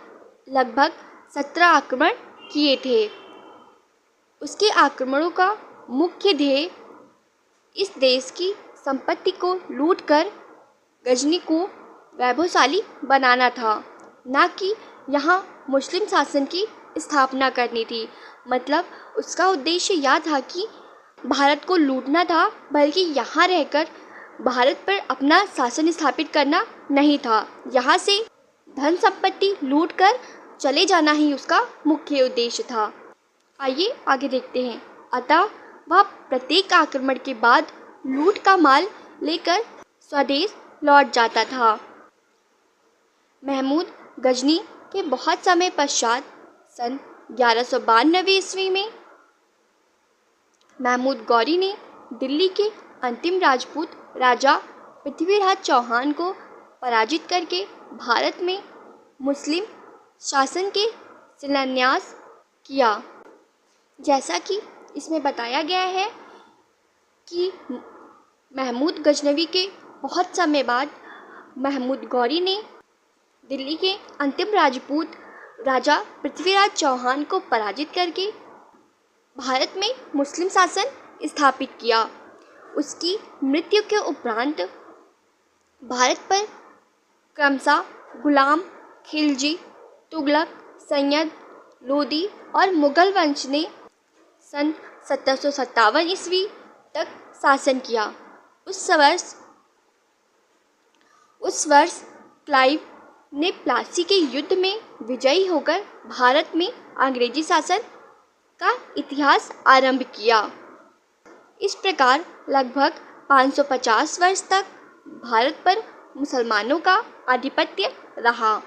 Speaker 1: लगभग 17 आक्रमण किए थे। उसके आक्रमणों का मुख्य ध्येय इस देश की संपत्ति को लूटकर गजनी को वैभवशाली बनाना था, न कि यहाँ मुस्लिम शासन की स्थापना करनी थी। मतलब उसका उद्देश्य यह था कि भारत को लूटना था, बल्कि यहाँ रहकर भारत पर अपना शासन स्थापित करना नहीं था। यहाँ से धन संपत्ति लूटकर चले जाना ही उसका मुख्य उद्देश्य था। आइए आगे देखते हैं। अतः वह प्रत्येक आक्रमण के बाद लूट का माल लेकर स्वदेश लौट जाता था। महमूद गजनी के बहुत समय पश्चात सन 1192 ईस्वी में महमूद गौरी ने दिल्ली के अंतिम राजपूत राजा पृथ्वीराज चौहान को पराजित करके भारत में मुस्लिम शासन के शिलान्यास किया। जैसा कि इसमें बताया गया है कि महमूद गजनवी के बहुत समय बाद महमूद गौरी ने दिल्ली के अंतिम राजपूत राजा पृथ्वीराज चौहान को पराजित करके भारत में मुस्लिम शासन स्थापित किया। उसकी मृत्यु के उपरांत भारत पर क्रमशः गुलाम, खिलजी, तुगलक, सैयद, लोदी और मुगल वंश ने सन 1757 ईस्वी तक शासन किया। उस वर्ष क्लाइव ने प्लासी के युद्ध में विजयी होकर भारत में अंग्रेजी शासन का इतिहास आरंभ किया। इस प्रकार लगभग 550 वर्ष तक भारत पर मुसलमानों का आधिपत्य रहा।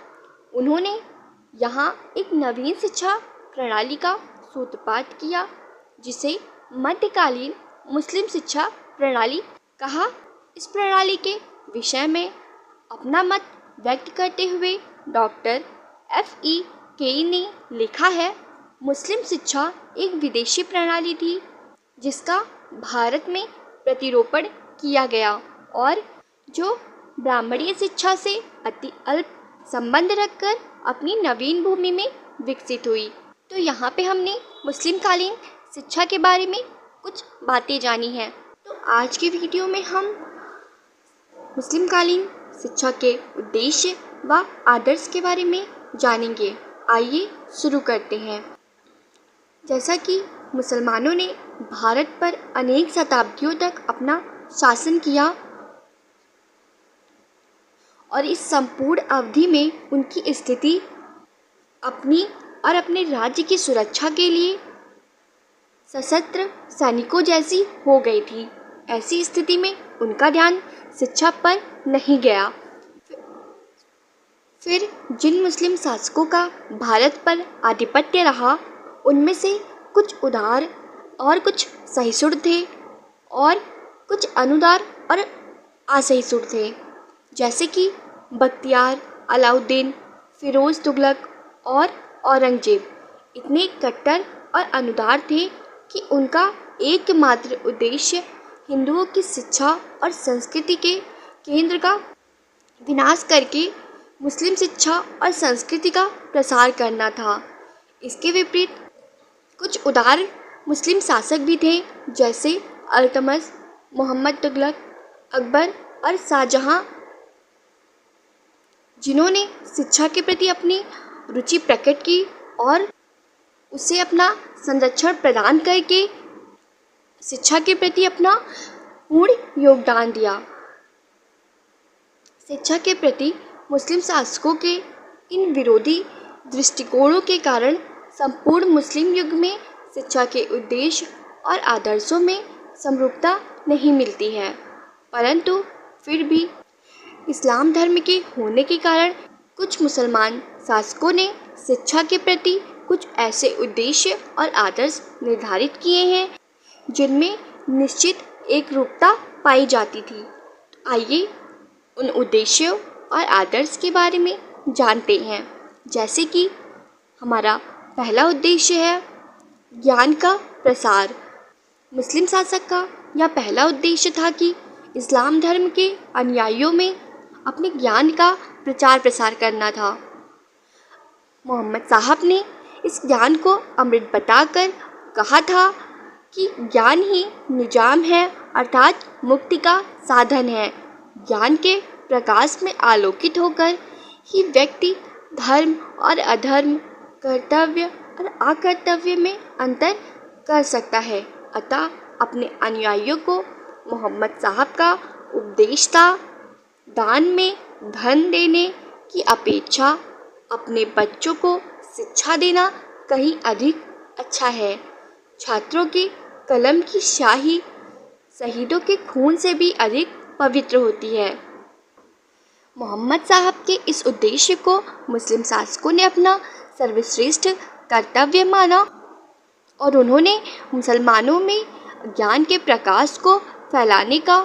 Speaker 1: उन्होंने यहाँ एक नवीन शिक्षा प्रणाली का सूत्रपात किया, जिसे मध्यकालीन मुस्लिम शिक्षा प्रणाली कहा। इस प्रणाली के विषय में अपना मत व्यक्त करते हुए डॉक्टर F.E. केई ने लिखा है, मुस्लिम शिक्षा एक विदेशी प्रणाली थी जिसका भारत में प्रतिरोपण किया गया और जो ब्राह्मणीय शिक्षा से अति अल्प संबंध रखकर अपनी नवीन भूमि में विकसित हुई। तो यहाँ पे हमने मुस्लिम कालीन शिक्षा के बारे में कुछ बातें जानी हैं। तो आज के वीडियो में हम मुस्लिम कालीन शिक्षा के उद्देश्य व आदर्श के बारे में जानेंगे। आइए शुरू करते हैं। जैसा कि मुसलमानों ने भारत पर अनेक शताब्दियों तक अपना शासन किया और इस संपूर्ण अवधि में उनकी स्थिति अपनी और अपने राज्य की सुरक्षा के लिए सशस्त्र सैनिकों जैसी हो गई थी। ऐसी स्थिति में उनका ध्यान शिक्षा पर नहीं गया। फिर जिन मुस्लिम शासकों का भारत पर आधिपत्य रहा, उनमें से कुछ उदार और कुछ सहिष्णु थे और कुछ अनुदार और असहिष्णु थे। जैसे कि बख्तियार, अलाउद्दीन, फिरोज तुगलक और औरंगजेब इतने कट्टर और अनुदार थे कि उनका एकमात्र उद्देश्य हिंदुओं की शिक्षा और संस्कृति के केंद्र का विनाश करके मुस्लिम शिक्षा और संस्कृति का प्रसार करना था। इसके विपरीत कुछ उदार मुस्लिम शासक भी थे, जैसे अल्तमश, मोहम्मद तुगलक, अकबर और शाहजहां, जिन्होंने शिक्षा के प्रति अपनी रुचि प्रकट की और उसे अपना संरक्षण प्रदान करके शिक्षा के प्रति अपना पूर्ण योगदान दिया। शिक्षा के प्रति मुस्लिम शासकों के इन विरोधी दृष्टिकोणों के कारण संपूर्ण मुस्लिम युग में शिक्षा के उद्देश्य और आदर्शों में समरूपता नहीं मिलती है, परंतु फिर भी इस्लाम धर्म के होने के कारण कुछ मुसलमान शासकों ने शिक्षा के प्रति कुछ ऐसे उद्देश्य और आदर्श निर्धारित किए हैं जिनमें निश्चित एकरूपता पाई जाती थी। आइए उन उद्देश्यों और आदर्श के बारे में जानते हैं। जैसे कि हमारा पहला उद्देश्य है ज्ञान का प्रसार। मुस्लिम शासक का यह पहला उद्देश्य था कि इस्लाम धर्म के अनुयायियों में अपने ज्ञान का प्रचार प्रसार करना था। मोहम्मद साहब ने इस ज्ञान को अमृत बताकर कहा था कि ज्ञान ही निजाम है, अर्थात मुक्ति का साधन है। ज्ञान के प्रकाश में आलोकित होकर ही व्यक्ति धर्म और अधर्म, कर्तव्य और अकर्तव्य में अंतर कर सकता है। अतः अपने अनुयायियों को मोहम्मद साहब का उपदेश था, दान में धन देने की अपेक्षा अपने बच्चों को शिक्षा देना कहीं अधिक अच्छा है। छात्रों के कलम की स्याही शहीदों के खून से भी अधिक पवित्र होती है। मोहम्मद साहब के इस उद्देश्य को मुस्लिम शासकों ने अपना सर्वश्रेष्ठ कर्तव्य माना और उन्होंने मुसलमानों में ज्ञान के प्रकाश को फैलाने का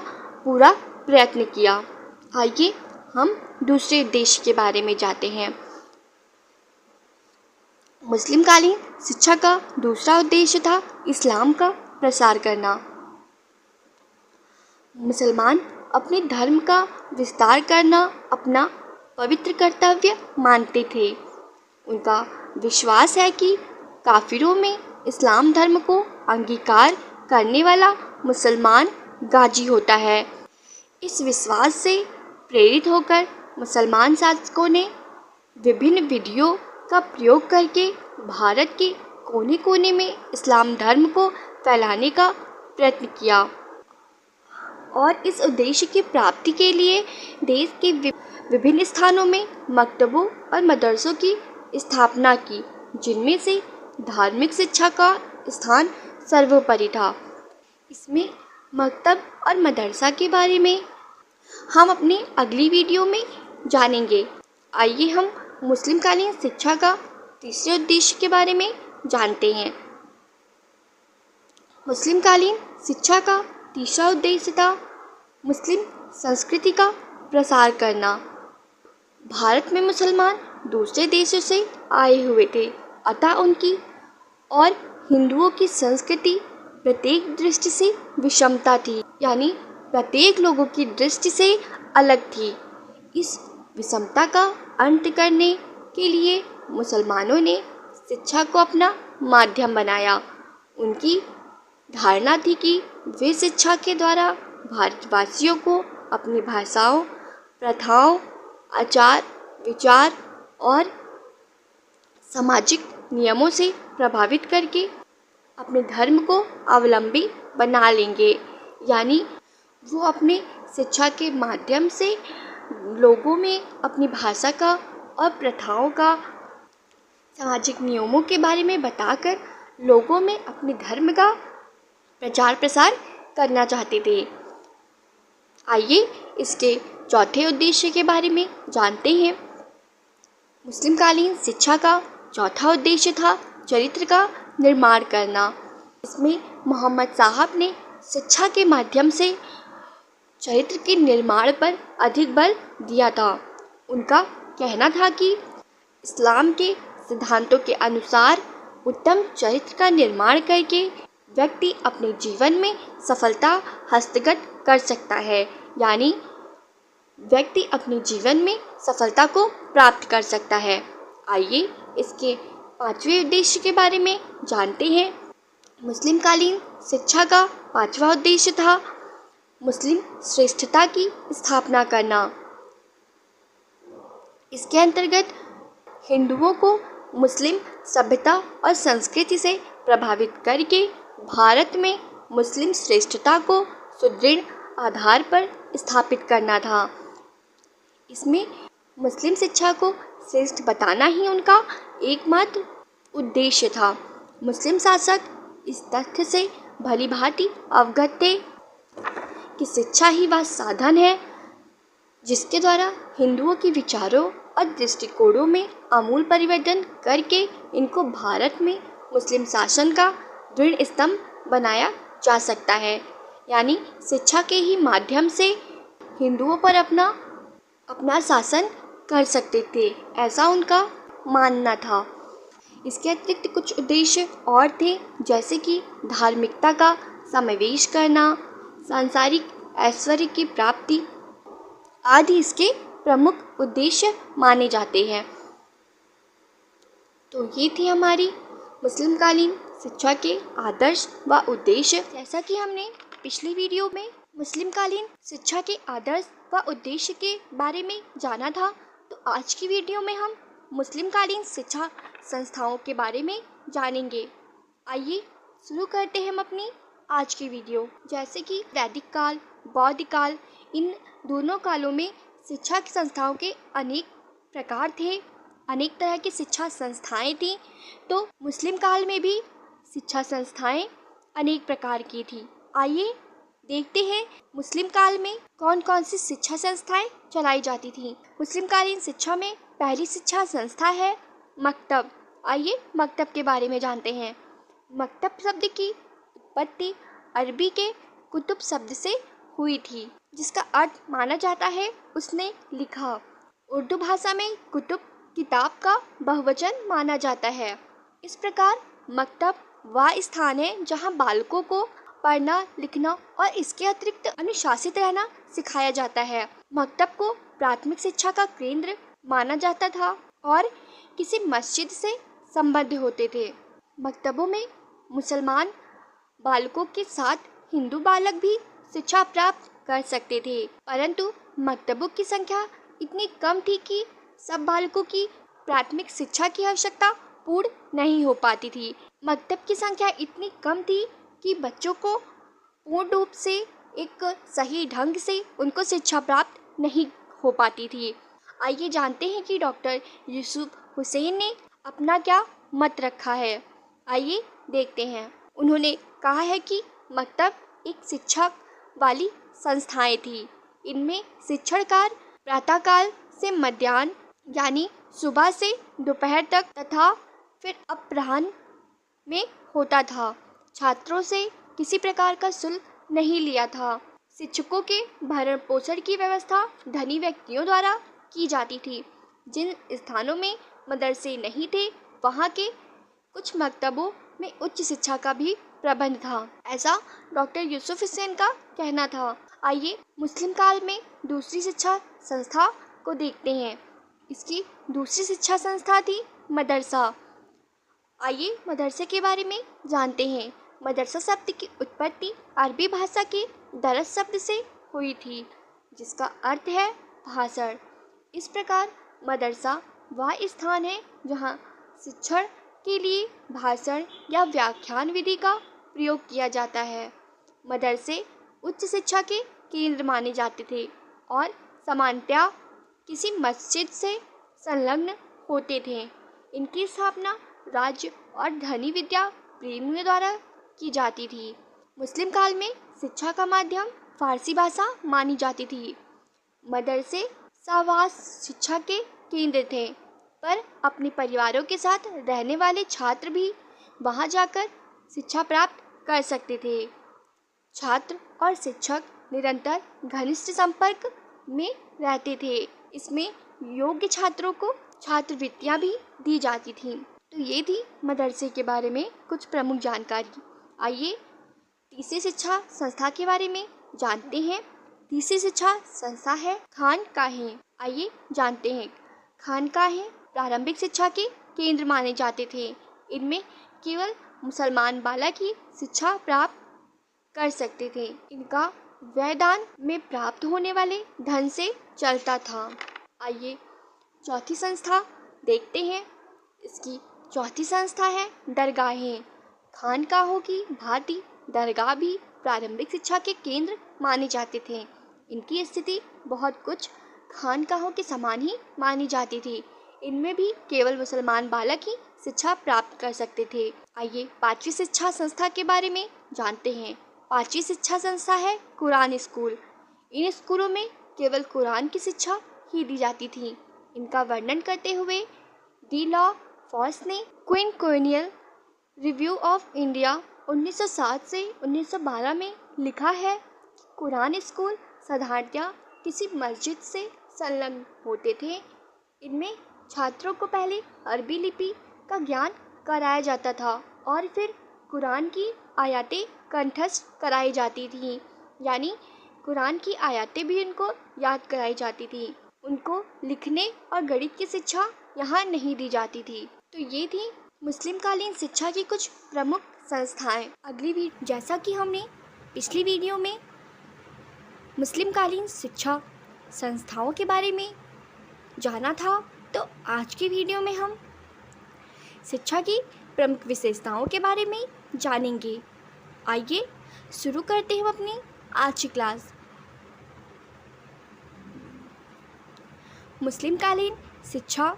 Speaker 1: पूरा प्रयत्न किया। आइए हम दूसरे उद्देश्य के बारे में जानते हैं। मुस्लिम कालीन शिक्षा का दूसरा उद्देश्य था इस्लाम का प्रसार करना। मुसलमान अपने धर्म का विस्तार करना अपना पवित्र कर्तव्य मानते थे। उनका विश्वास है कि काफिरों में इस्लाम धर्म को अंगीकार करने वाला मुसलमान गाजी होता है। इस विश्वास से प्रेरित होकर मुसलमान शासकों ने विभिन्न विधियों का प्रयोग करके भारत के कोने कोने में इस्लाम धर्म को फैलाने का प्रयत्न किया और इस उद्देश्य की प्राप्ति के लिए देश के विभिन्न स्थानों में मकतबों और मदरसों की स्थापना की, जिनमें से धार्मिक शिक्षा का स्थान सर्वोपरि था। इसमें मकतब और मदरसा के बारे में हम अपनी अगली वीडियो में जानेंगे। आइए हम मुस्लिम कालीन शिक्षा का तीसरे उद्देश्य के बारे में जानते हैं। मुस्लिम कालीन शिक्षा का तीसरा उद्देश्य था मुस्लिम संस्कृति का प्रसार करना। भारत में मुसलमान दूसरे देशों से आए हुए थे, अतः उनकी और हिंदुओं की संस्कृति प्रत्येक दृष्टि से विषमता थी, यानी प्रत्येक लोगों की दृष्टि से अलग थी। इस विषमता का अंत करने के लिए मुसलमानों ने शिक्षा को अपना माध्यम बनाया। उनकी धारणा थी कि वे शिक्षा के द्वारा भारतवासियों को अपनी भाषाओं, प्रथाओं, आचार विचार और सामाजिक नियमों से प्रभावित करके अपने धर्म को अवलंबी बना लेंगे। यानी वो अपने शिक्षा के माध्यम से लोगों में अपनी भाषा का और प्रथाओं का, सामाजिक नियमों के बारे में बताकर लोगों में अपने धर्म का प्रचार प्रसार करना चाहते थे। आइए इसके चौथे उद्देश्य के बारे में जानते हैं। मुस्लिम कालीन शिक्षा का चौथा उद्देश्य था चरित्र का निर्माण करना। इसमें मोहम्मद साहब ने शिक्षा के माध्यम से चरित्र के निर्माण पर अधिक बल दिया था। उनका कहना था कि इस्लाम के सिद्धांतों के अनुसार उत्तम चरित्र का निर्माण करके व्यक्ति अपने जीवन में सफलता हस्तगत कर सकता है, यानी व्यक्ति अपने जीवन में सफलता को प्राप्त कर सकता है। आइए इसके पांचवें उद्देश्य के बारे में जानते हैं। मुस्लिम कालीन शिक्षा का पांचवा उद्देश्य था मुस्लिम श्रेष्ठता की स्थापना करना। इसके अंतर्गत हिंदुओं को मुस्लिम सभ्यता और संस्कृति से प्रभावित करके भारत में मुस्लिम श्रेष्ठता को सुदृढ़ आधार पर स्थापित करना था। इसमें मुस्लिम शिक्षा को श्रेष्ठ बताना ही उनका एकमात्र उद्देश्य था। मुस्लिम शासक इस तथ्य से भली भांति अवगत थे कि शिक्षा ही वह साधन है जिसके द्वारा हिंदुओं के विचारों और दृष्टिकोणों में आमूल परिवर्तन करके इनको भारत में मुस्लिम शासन का दृढ़ स्तंभ बनाया जा सकता है। यानी शिक्षा के ही माध्यम से हिंदुओं पर अपना शासन कर सकते थे, ऐसा उनका मानना था। इसके अतिरिक्त कुछ उद्देश्य और थे, जैसे कि धार्मिकता का समावेश करना, सांसारिक ऐश्वर्य की प्राप्ति आदि इसके प्रमुख उद्देश्य माने जाते हैं। तो ये थी हमारी मुस्लिमकालीन शिक्षा के आदर्श व उद्देश्य। जैसा कि हमने पिछली वीडियो में मुस्लिमकालीन शिक्षा के आदर्श व उद्देश्य के बारे में जाना था, तो आज की वीडियो में हम मुस्लिमकालीन शिक्षा संस्थाओं के बारे में जानेंगे। आइए शुरू करते हैं हम अपनी आज की वीडियो। जैसे कि वैदिक काल, बौद्ध काल, इन दोनों कालों में शिक्षा की संस्थाओं के अनेक प्रकार थे, अनेक तरह की शिक्षा संस्थाएं थीं। तो मुस्लिम काल में भी शिक्षा संस्थाएं अनेक प्रकार की थी। आइए देखते हैं मुस्लिम काल में कौन कौन सी शिक्षा संस्थाएं चलाई जाती थीं। मुस्लिमकालीन शिक्षा में पहली शिक्षा संस्था है मकतब। आइए मकतब के बारे में जानते हैं। मकतब शब्द की उत्पत्ति अरबी के कुतुब शब्द से हुई थी, जिसका अर्थ माना जाता है उसने लिखा। उर्दू भाषा में कुतुब किताब का बहुवचन माना जाता है। इस प्रकार मकतब वह स्थान है जहां बालकों को पढ़ना, लिखना और इसके अतिरिक्त अनुशासित रहना सिखाया जाता है। मकतब को प्राथमिक शिक्षा का केंद्र माना जाता था और किसी मस्जिद से संबद्ध होते थे। मकतबों में मुसलमान बालकों के साथ हिंदू बालक भी शिक्षा प्राप्त कर सकते थे, परंतु मकतबों की संख्या इतनी कम थी कि सब बालकों की प्राथमिक शिक्षा की आवश्यकता पूर्ण नहीं हो पाती थी। मकतब की संख्या इतनी कम थी कि बच्चों को पूर्ण रूप से एक सही ढंग से उनको शिक्षा प्राप्त नहीं हो पाती थी। आइए जानते हैं कि डॉक्टर यूसुफ हुसैन ने अपना क्या मत रखा है। आइए देखते हैं। उन्होंने कहा है कि मकतब एक शिक्षा वाली संस्थाएं थी। इनमें शिक्षण कार्य प्रातःकाल से मध्याह्न यानी सुबह से दोपहर तक तथा फिर अपराह्न में होता था। छात्रों से किसी प्रकार का शुल्क नहीं लिया था। शिक्षकों के भरण पोषण की व्यवस्था धनी व्यक्तियों द्वारा की जाती थी। जिन स्थानों में मदरसे नहीं थे, वहाँ के कुछ मकतबों में उच्च शिक्षा का भी प्रबंध था, ऐसा डॉक्टर यूसुफ हुसैन का कहना था। आइए मुस्लिम काल में दूसरी शिक्षा संस्था को देखते हैं। इसकी दूसरी शिक्षा संस्था थी मदरसा। आइए मदरसे के बारे में जानते हैं। मदरसा शब्द की उत्पत्ति अरबी भाषा के दरस शब्द से हुई थी, जिसका अर्थ है भाषण। इस प्रकार मदरसा वह स्थान है जहाँ शिक्षण के लिए भाषण या व्याख्यान विधि का प्रयोग किया जाता है। मदरसे उच्च शिक्षा के केंद्र माने जाते थे और सामान्यतया किसी मस्जिद से संलग्न होते थे। इनकी स्थापना राज्य और धनी विद्या प्रेमियों द्वारा की जाती थी। मुस्लिम काल में शिक्षा का माध्यम फारसी भाषा मानी जाती थी। मदरसे सावास शिक्षा के केंद्र थे, पर अपने परिवारों के साथ रहने वाले छात्र भी वहां जाकर शिक्षा प्राप्त कर सकते थे। छात्र और शिक्षक निरंतर घनिष्ठ संपर्क में रहते थे। इसमें योग्य छात्रों को छात्रवृत्तियां भी दी जाती थीं। तो ये थी मदरसे के बारे में कुछ प्रमुख जानकारी। आइए तीसरी शिक्षा संस्था के बारे में जानते हैं। तीसरी शिक्षा संस्था है खानकाहें। आइए जानते हैं। खानकाहें प्रारंभिक शिक्षा के केंद्र माने जाते थे। इनमें केवल मुसलमान बालक ही शिक्षा प्राप्त कर सकते थे। इनका वैदान में प्राप्त होने वाले धन से चलता था। आइए चौथी संस्था देखते हैं। इसकी चौथी संस्था है दरगाहें। खानकाहों की भांति दरगाह भी प्रारंभिक शिक्षा के केंद्र माने जाते थे। इनकी स्थिति बहुत कुछ खानकाहों के समान ही मानी जाती थी। इनमें भी केवल मुसलमान बालक ही शिक्षा प्राप्त कर सकते थे। आइए पांचवी शिक्षा संस्था के बारे में जानते हैं। पांचवी शिक्षा संस्था है कुरान स्कूल। इन स्कूलों में केवल कुरान की शिक्षा ही दी जाती थी। इनका वर्णन करते हुए डी लॉ फॉस ने क्विंक्वेनियल रिव्यू ऑफ इंडिया 1907 से 1912 में लिखा है, कुरान स्कूल साधारणतया किसी मस्जिद से संलग्न होते थे। इनमें छात्रों को पहले अरबी लिपि का ज्ञान कराया जाता था और फिर कुरान की आयतें कंठस्थ कराई जाती थीं, यानी कुरान की आयतें भी उनको याद कराई जाती थी। उनको लिखने और गणित की शिक्षा यहाँ नहीं दी जाती थी। तो ये थी मुस्लिम कालीन शिक्षा की कुछ प्रमुख संस्थाएं। जैसा कि हमने पिछली वीडियो में मुस्लिम कालीन शिक्षा संस्थाओं के बारे में जाना था, तो आज की वीडियो में हम शिक्षा की प्रमुख विशेषताओं के बारे में जानेंगे। आइए शुरू करते हैं अपनी आज की क्लास। मुस्लिम कालीन शिक्षा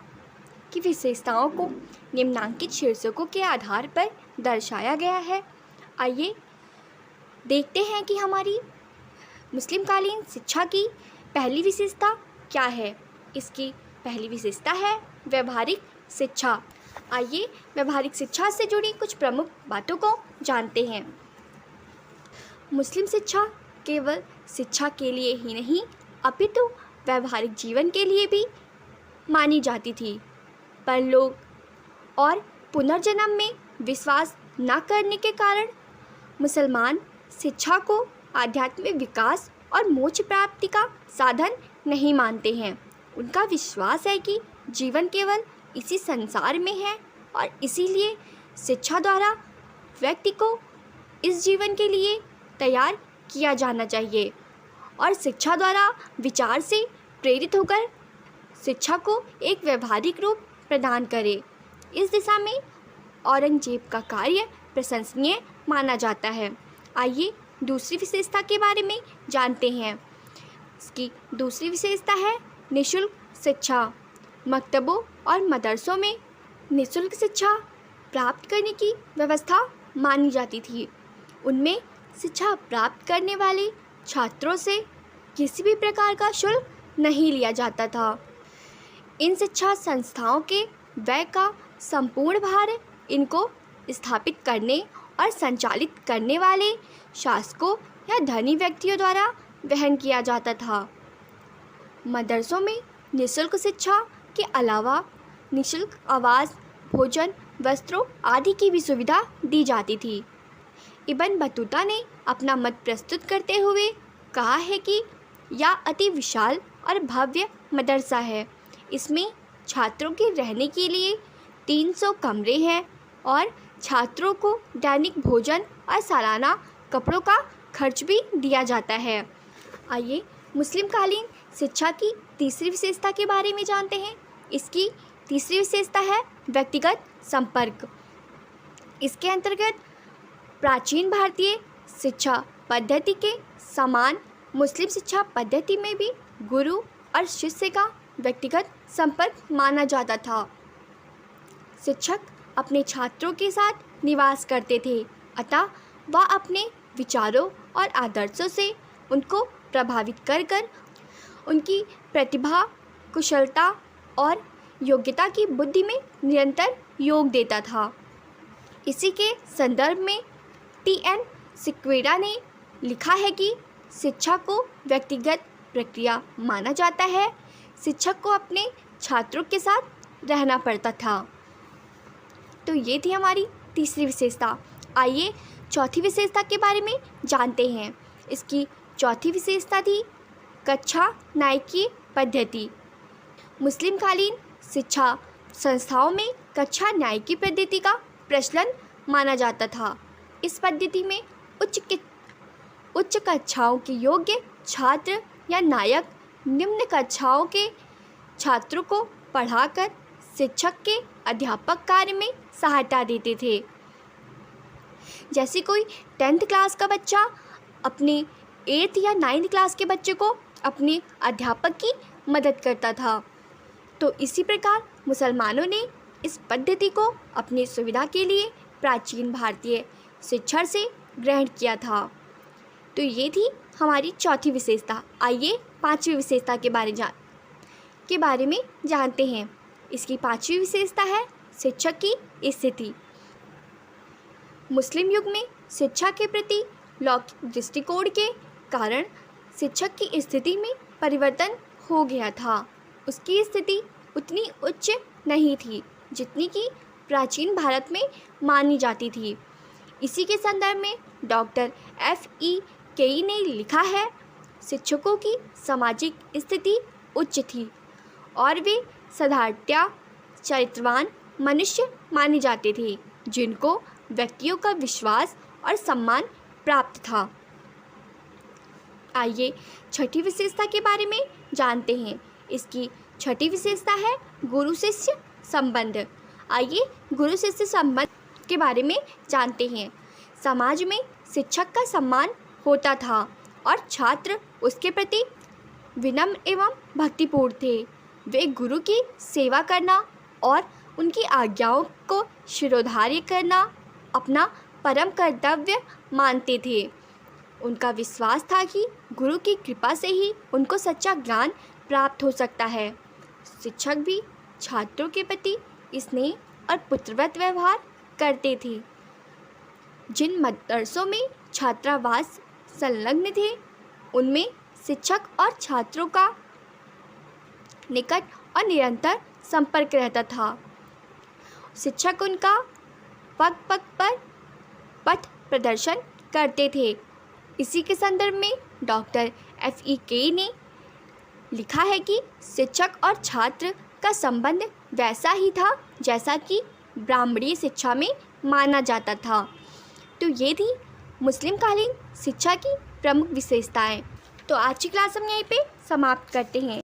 Speaker 1: की विशेषताओं को निम्नांकित शीर्षकों के आधार पर दर्शाया गया है। आइए देखते हैं कि हमारी मुस्लिम कालीन शिक्षा की पहली विशेषता क्या है। इसकी पहली विशेषता है व्यवहारिक शिक्षा। आइए व्यवहारिक शिक्षा से जुड़ी कुछ प्रमुख बातों को जानते हैं। मुस्लिम शिक्षा केवल शिक्षा के लिए ही नहीं अपितु व्यवहारिक जीवन के लिए भी मानी जाती थी। परलोक और पुनर्जन्म में विश्वास न करने के कारण मुसलमान शिक्षा को आध्यात्मिक विकास और मोक्ष प्राप्ति का साधन नहीं मानते हैं। उनका विश्वास है कि जीवन केवल इसी संसार में है और इसीलिए शिक्षा द्वारा व्यक्ति को इस जीवन के लिए तैयार किया जाना चाहिए और शिक्षा द्वारा विचार से प्रेरित होकर शिक्षा को एक व्यवहारिक रूप प्रदान करे। इस दिशा में औरंगजेब का कार्य प्रशंसनीय माना जाता है। आइए दूसरी विशेषता के बारे में जानते हैं। इसकी दूसरी विशेषता है निःशुल्क शिक्षा। मकतबों और मदरसों में निःशुल्क शिक्षा प्राप्त करने की व्यवस्था मानी जाती थी। उनमें शिक्षा प्राप्त करने वाले छात्रों से किसी भी प्रकार का शुल्क नहीं लिया जाता था। इन शिक्षा संस्थाओं के व्यय का संपूर्ण भार इनको स्थापित करने और संचालित करने वाले शासकों या धनी व्यक्तियों द्वारा वहन किया जाता था। मदरसों में निःशुल्क शिक्षा के अलावा निःशुल्क आवास, भोजन, वस्त्रों आदि की भी सुविधा दी जाती थी। इब्न बतूता ने अपना मत प्रस्तुत करते हुए कहा है कि यह अति विशाल और भव्य मदरसा है। इसमें छात्रों के रहने के लिए 300 कमरे हैं और छात्रों को दैनिक भोजन और सालाना कपड़ों का खर्च भी दिया जाता है। आइए मुस्लिम कालीन शिक्षा की तीसरी विशेषता के बारे में जानते हैं। इसकी तीसरी विशेषता है व्यक्तिगत संपर्क। इसके अंतर्गत प्राचीन भारतीय शिक्षा पद्धति के समान मुस्लिम शिक्षा पद्धति में भी गुरु और शिष्य का व्यक्तिगत संपर्क माना जाता था। शिक्षक अपने छात्रों के साथ निवास करते थे, अतः वह अपने विचारों और आदर्शों से उनको प्रभावित कर उनकी प्रतिभा, कुशलता और योग्यता की बुद्धि में निरंतर योग देता था। इसी के संदर्भ में टी.एन. सिक्वेरा ने लिखा है कि शिक्षा को व्यक्तिगत प्रक्रिया माना जाता है। शिक्षक को अपने छात्रों के साथ रहना पड़ता था। तो ये थी हमारी तीसरी विशेषता। आइए चौथी विशेषता के बारे में जानते हैं। इसकी चौथी विशेषता थी कक्षा न्यायिकीय पद्धति। मुस्लिम कालीन शिक्षा संस्थाओं में कक्षा न्यायिकीय पद्धति का प्रचलन माना जाता था। इस पद्धति में उच्च कक्षाओं के योग्य छात्र या नायक निम्न कक्षाओं के छात्रों को पढ़ाकर शिक्षक के अध्यापक कार्य में सहायता देते थे। जैसे कोई 10th क्लास का बच्चा अपने 8th या 9th क्लास के बच्चे को अपने अध्यापक की मदद करता था। तो इसी प्रकार मुसलमानों ने इस पद्धति को अपनी सुविधा के लिए प्राचीन भारतीय शिक्षा से ग्रहण किया था। तो ये थी हमारी चौथी विशेषता। आइए पांचवी विशेषता के बारे में जानते हैं। इसकी पांचवी विशेषता है शिक्षक की स्थिति। मुस्लिम युग में शिक्षा के प्रति लौकिक दृष्टिकोण के कारण शिक्षक की स्थिति में परिवर्तन हो गया था। उसकी स्थिति उतनी उच्च नहीं थी जितनी कि प्राचीन भारत में मानी जाती थी। इसी के संदर्भ में डॉक्टर F.E. केई ने लिखा है, शिक्षकों की सामाजिक स्थिति उच्च थी और वे साधारणतया चरित्रवान मनुष्य माने जाते थे जिनको व्यक्तियों का विश्वास और सम्मान प्राप्त था। आइए छठी विशेषता के बारे में जानते हैं। इसकी छठी विशेषता है गुरु शिष्य संबंध। आइए गुरु शिष्य संबंध के बारे में जानते हैं। समाज में शिक्षक का सम्मान होता था और छात्र उसके प्रति विनम्र एवं भक्तिपूर्ण थे। वे गुरु की सेवा करना और उनकी आज्ञाओं को शिरोधार्य करना अपना परम कर्तव्य मानते थे। उनका विश्वास था कि गुरु की कृपा से ही उनको सच्चा ज्ञान प्राप्त हो सकता है। शिक्षक भी छात्रों के प्रति स्नेह और पुत्रवत व्यवहार करते थे। जिन मदरसों में छात्रावास संलग्न थे उनमें शिक्षक और छात्रों का निकट और निरंतर संपर्क रहता था। शिक्षक उनका पग पग पर पथ प्रदर्शन करते थे। इसी के संदर्भ में डॉक्टर F.E. केई ने लिखा है कि शिक्षक और छात्र का संबंध वैसा ही था जैसा कि ब्राह्मणीय शिक्षा में माना जाता था। तो ये थी मुस्लिम कालीन शिक्षा की प्रमुख विशेषताएं। तो आज की क्लास हम यहीं पे समाप्त करते हैं।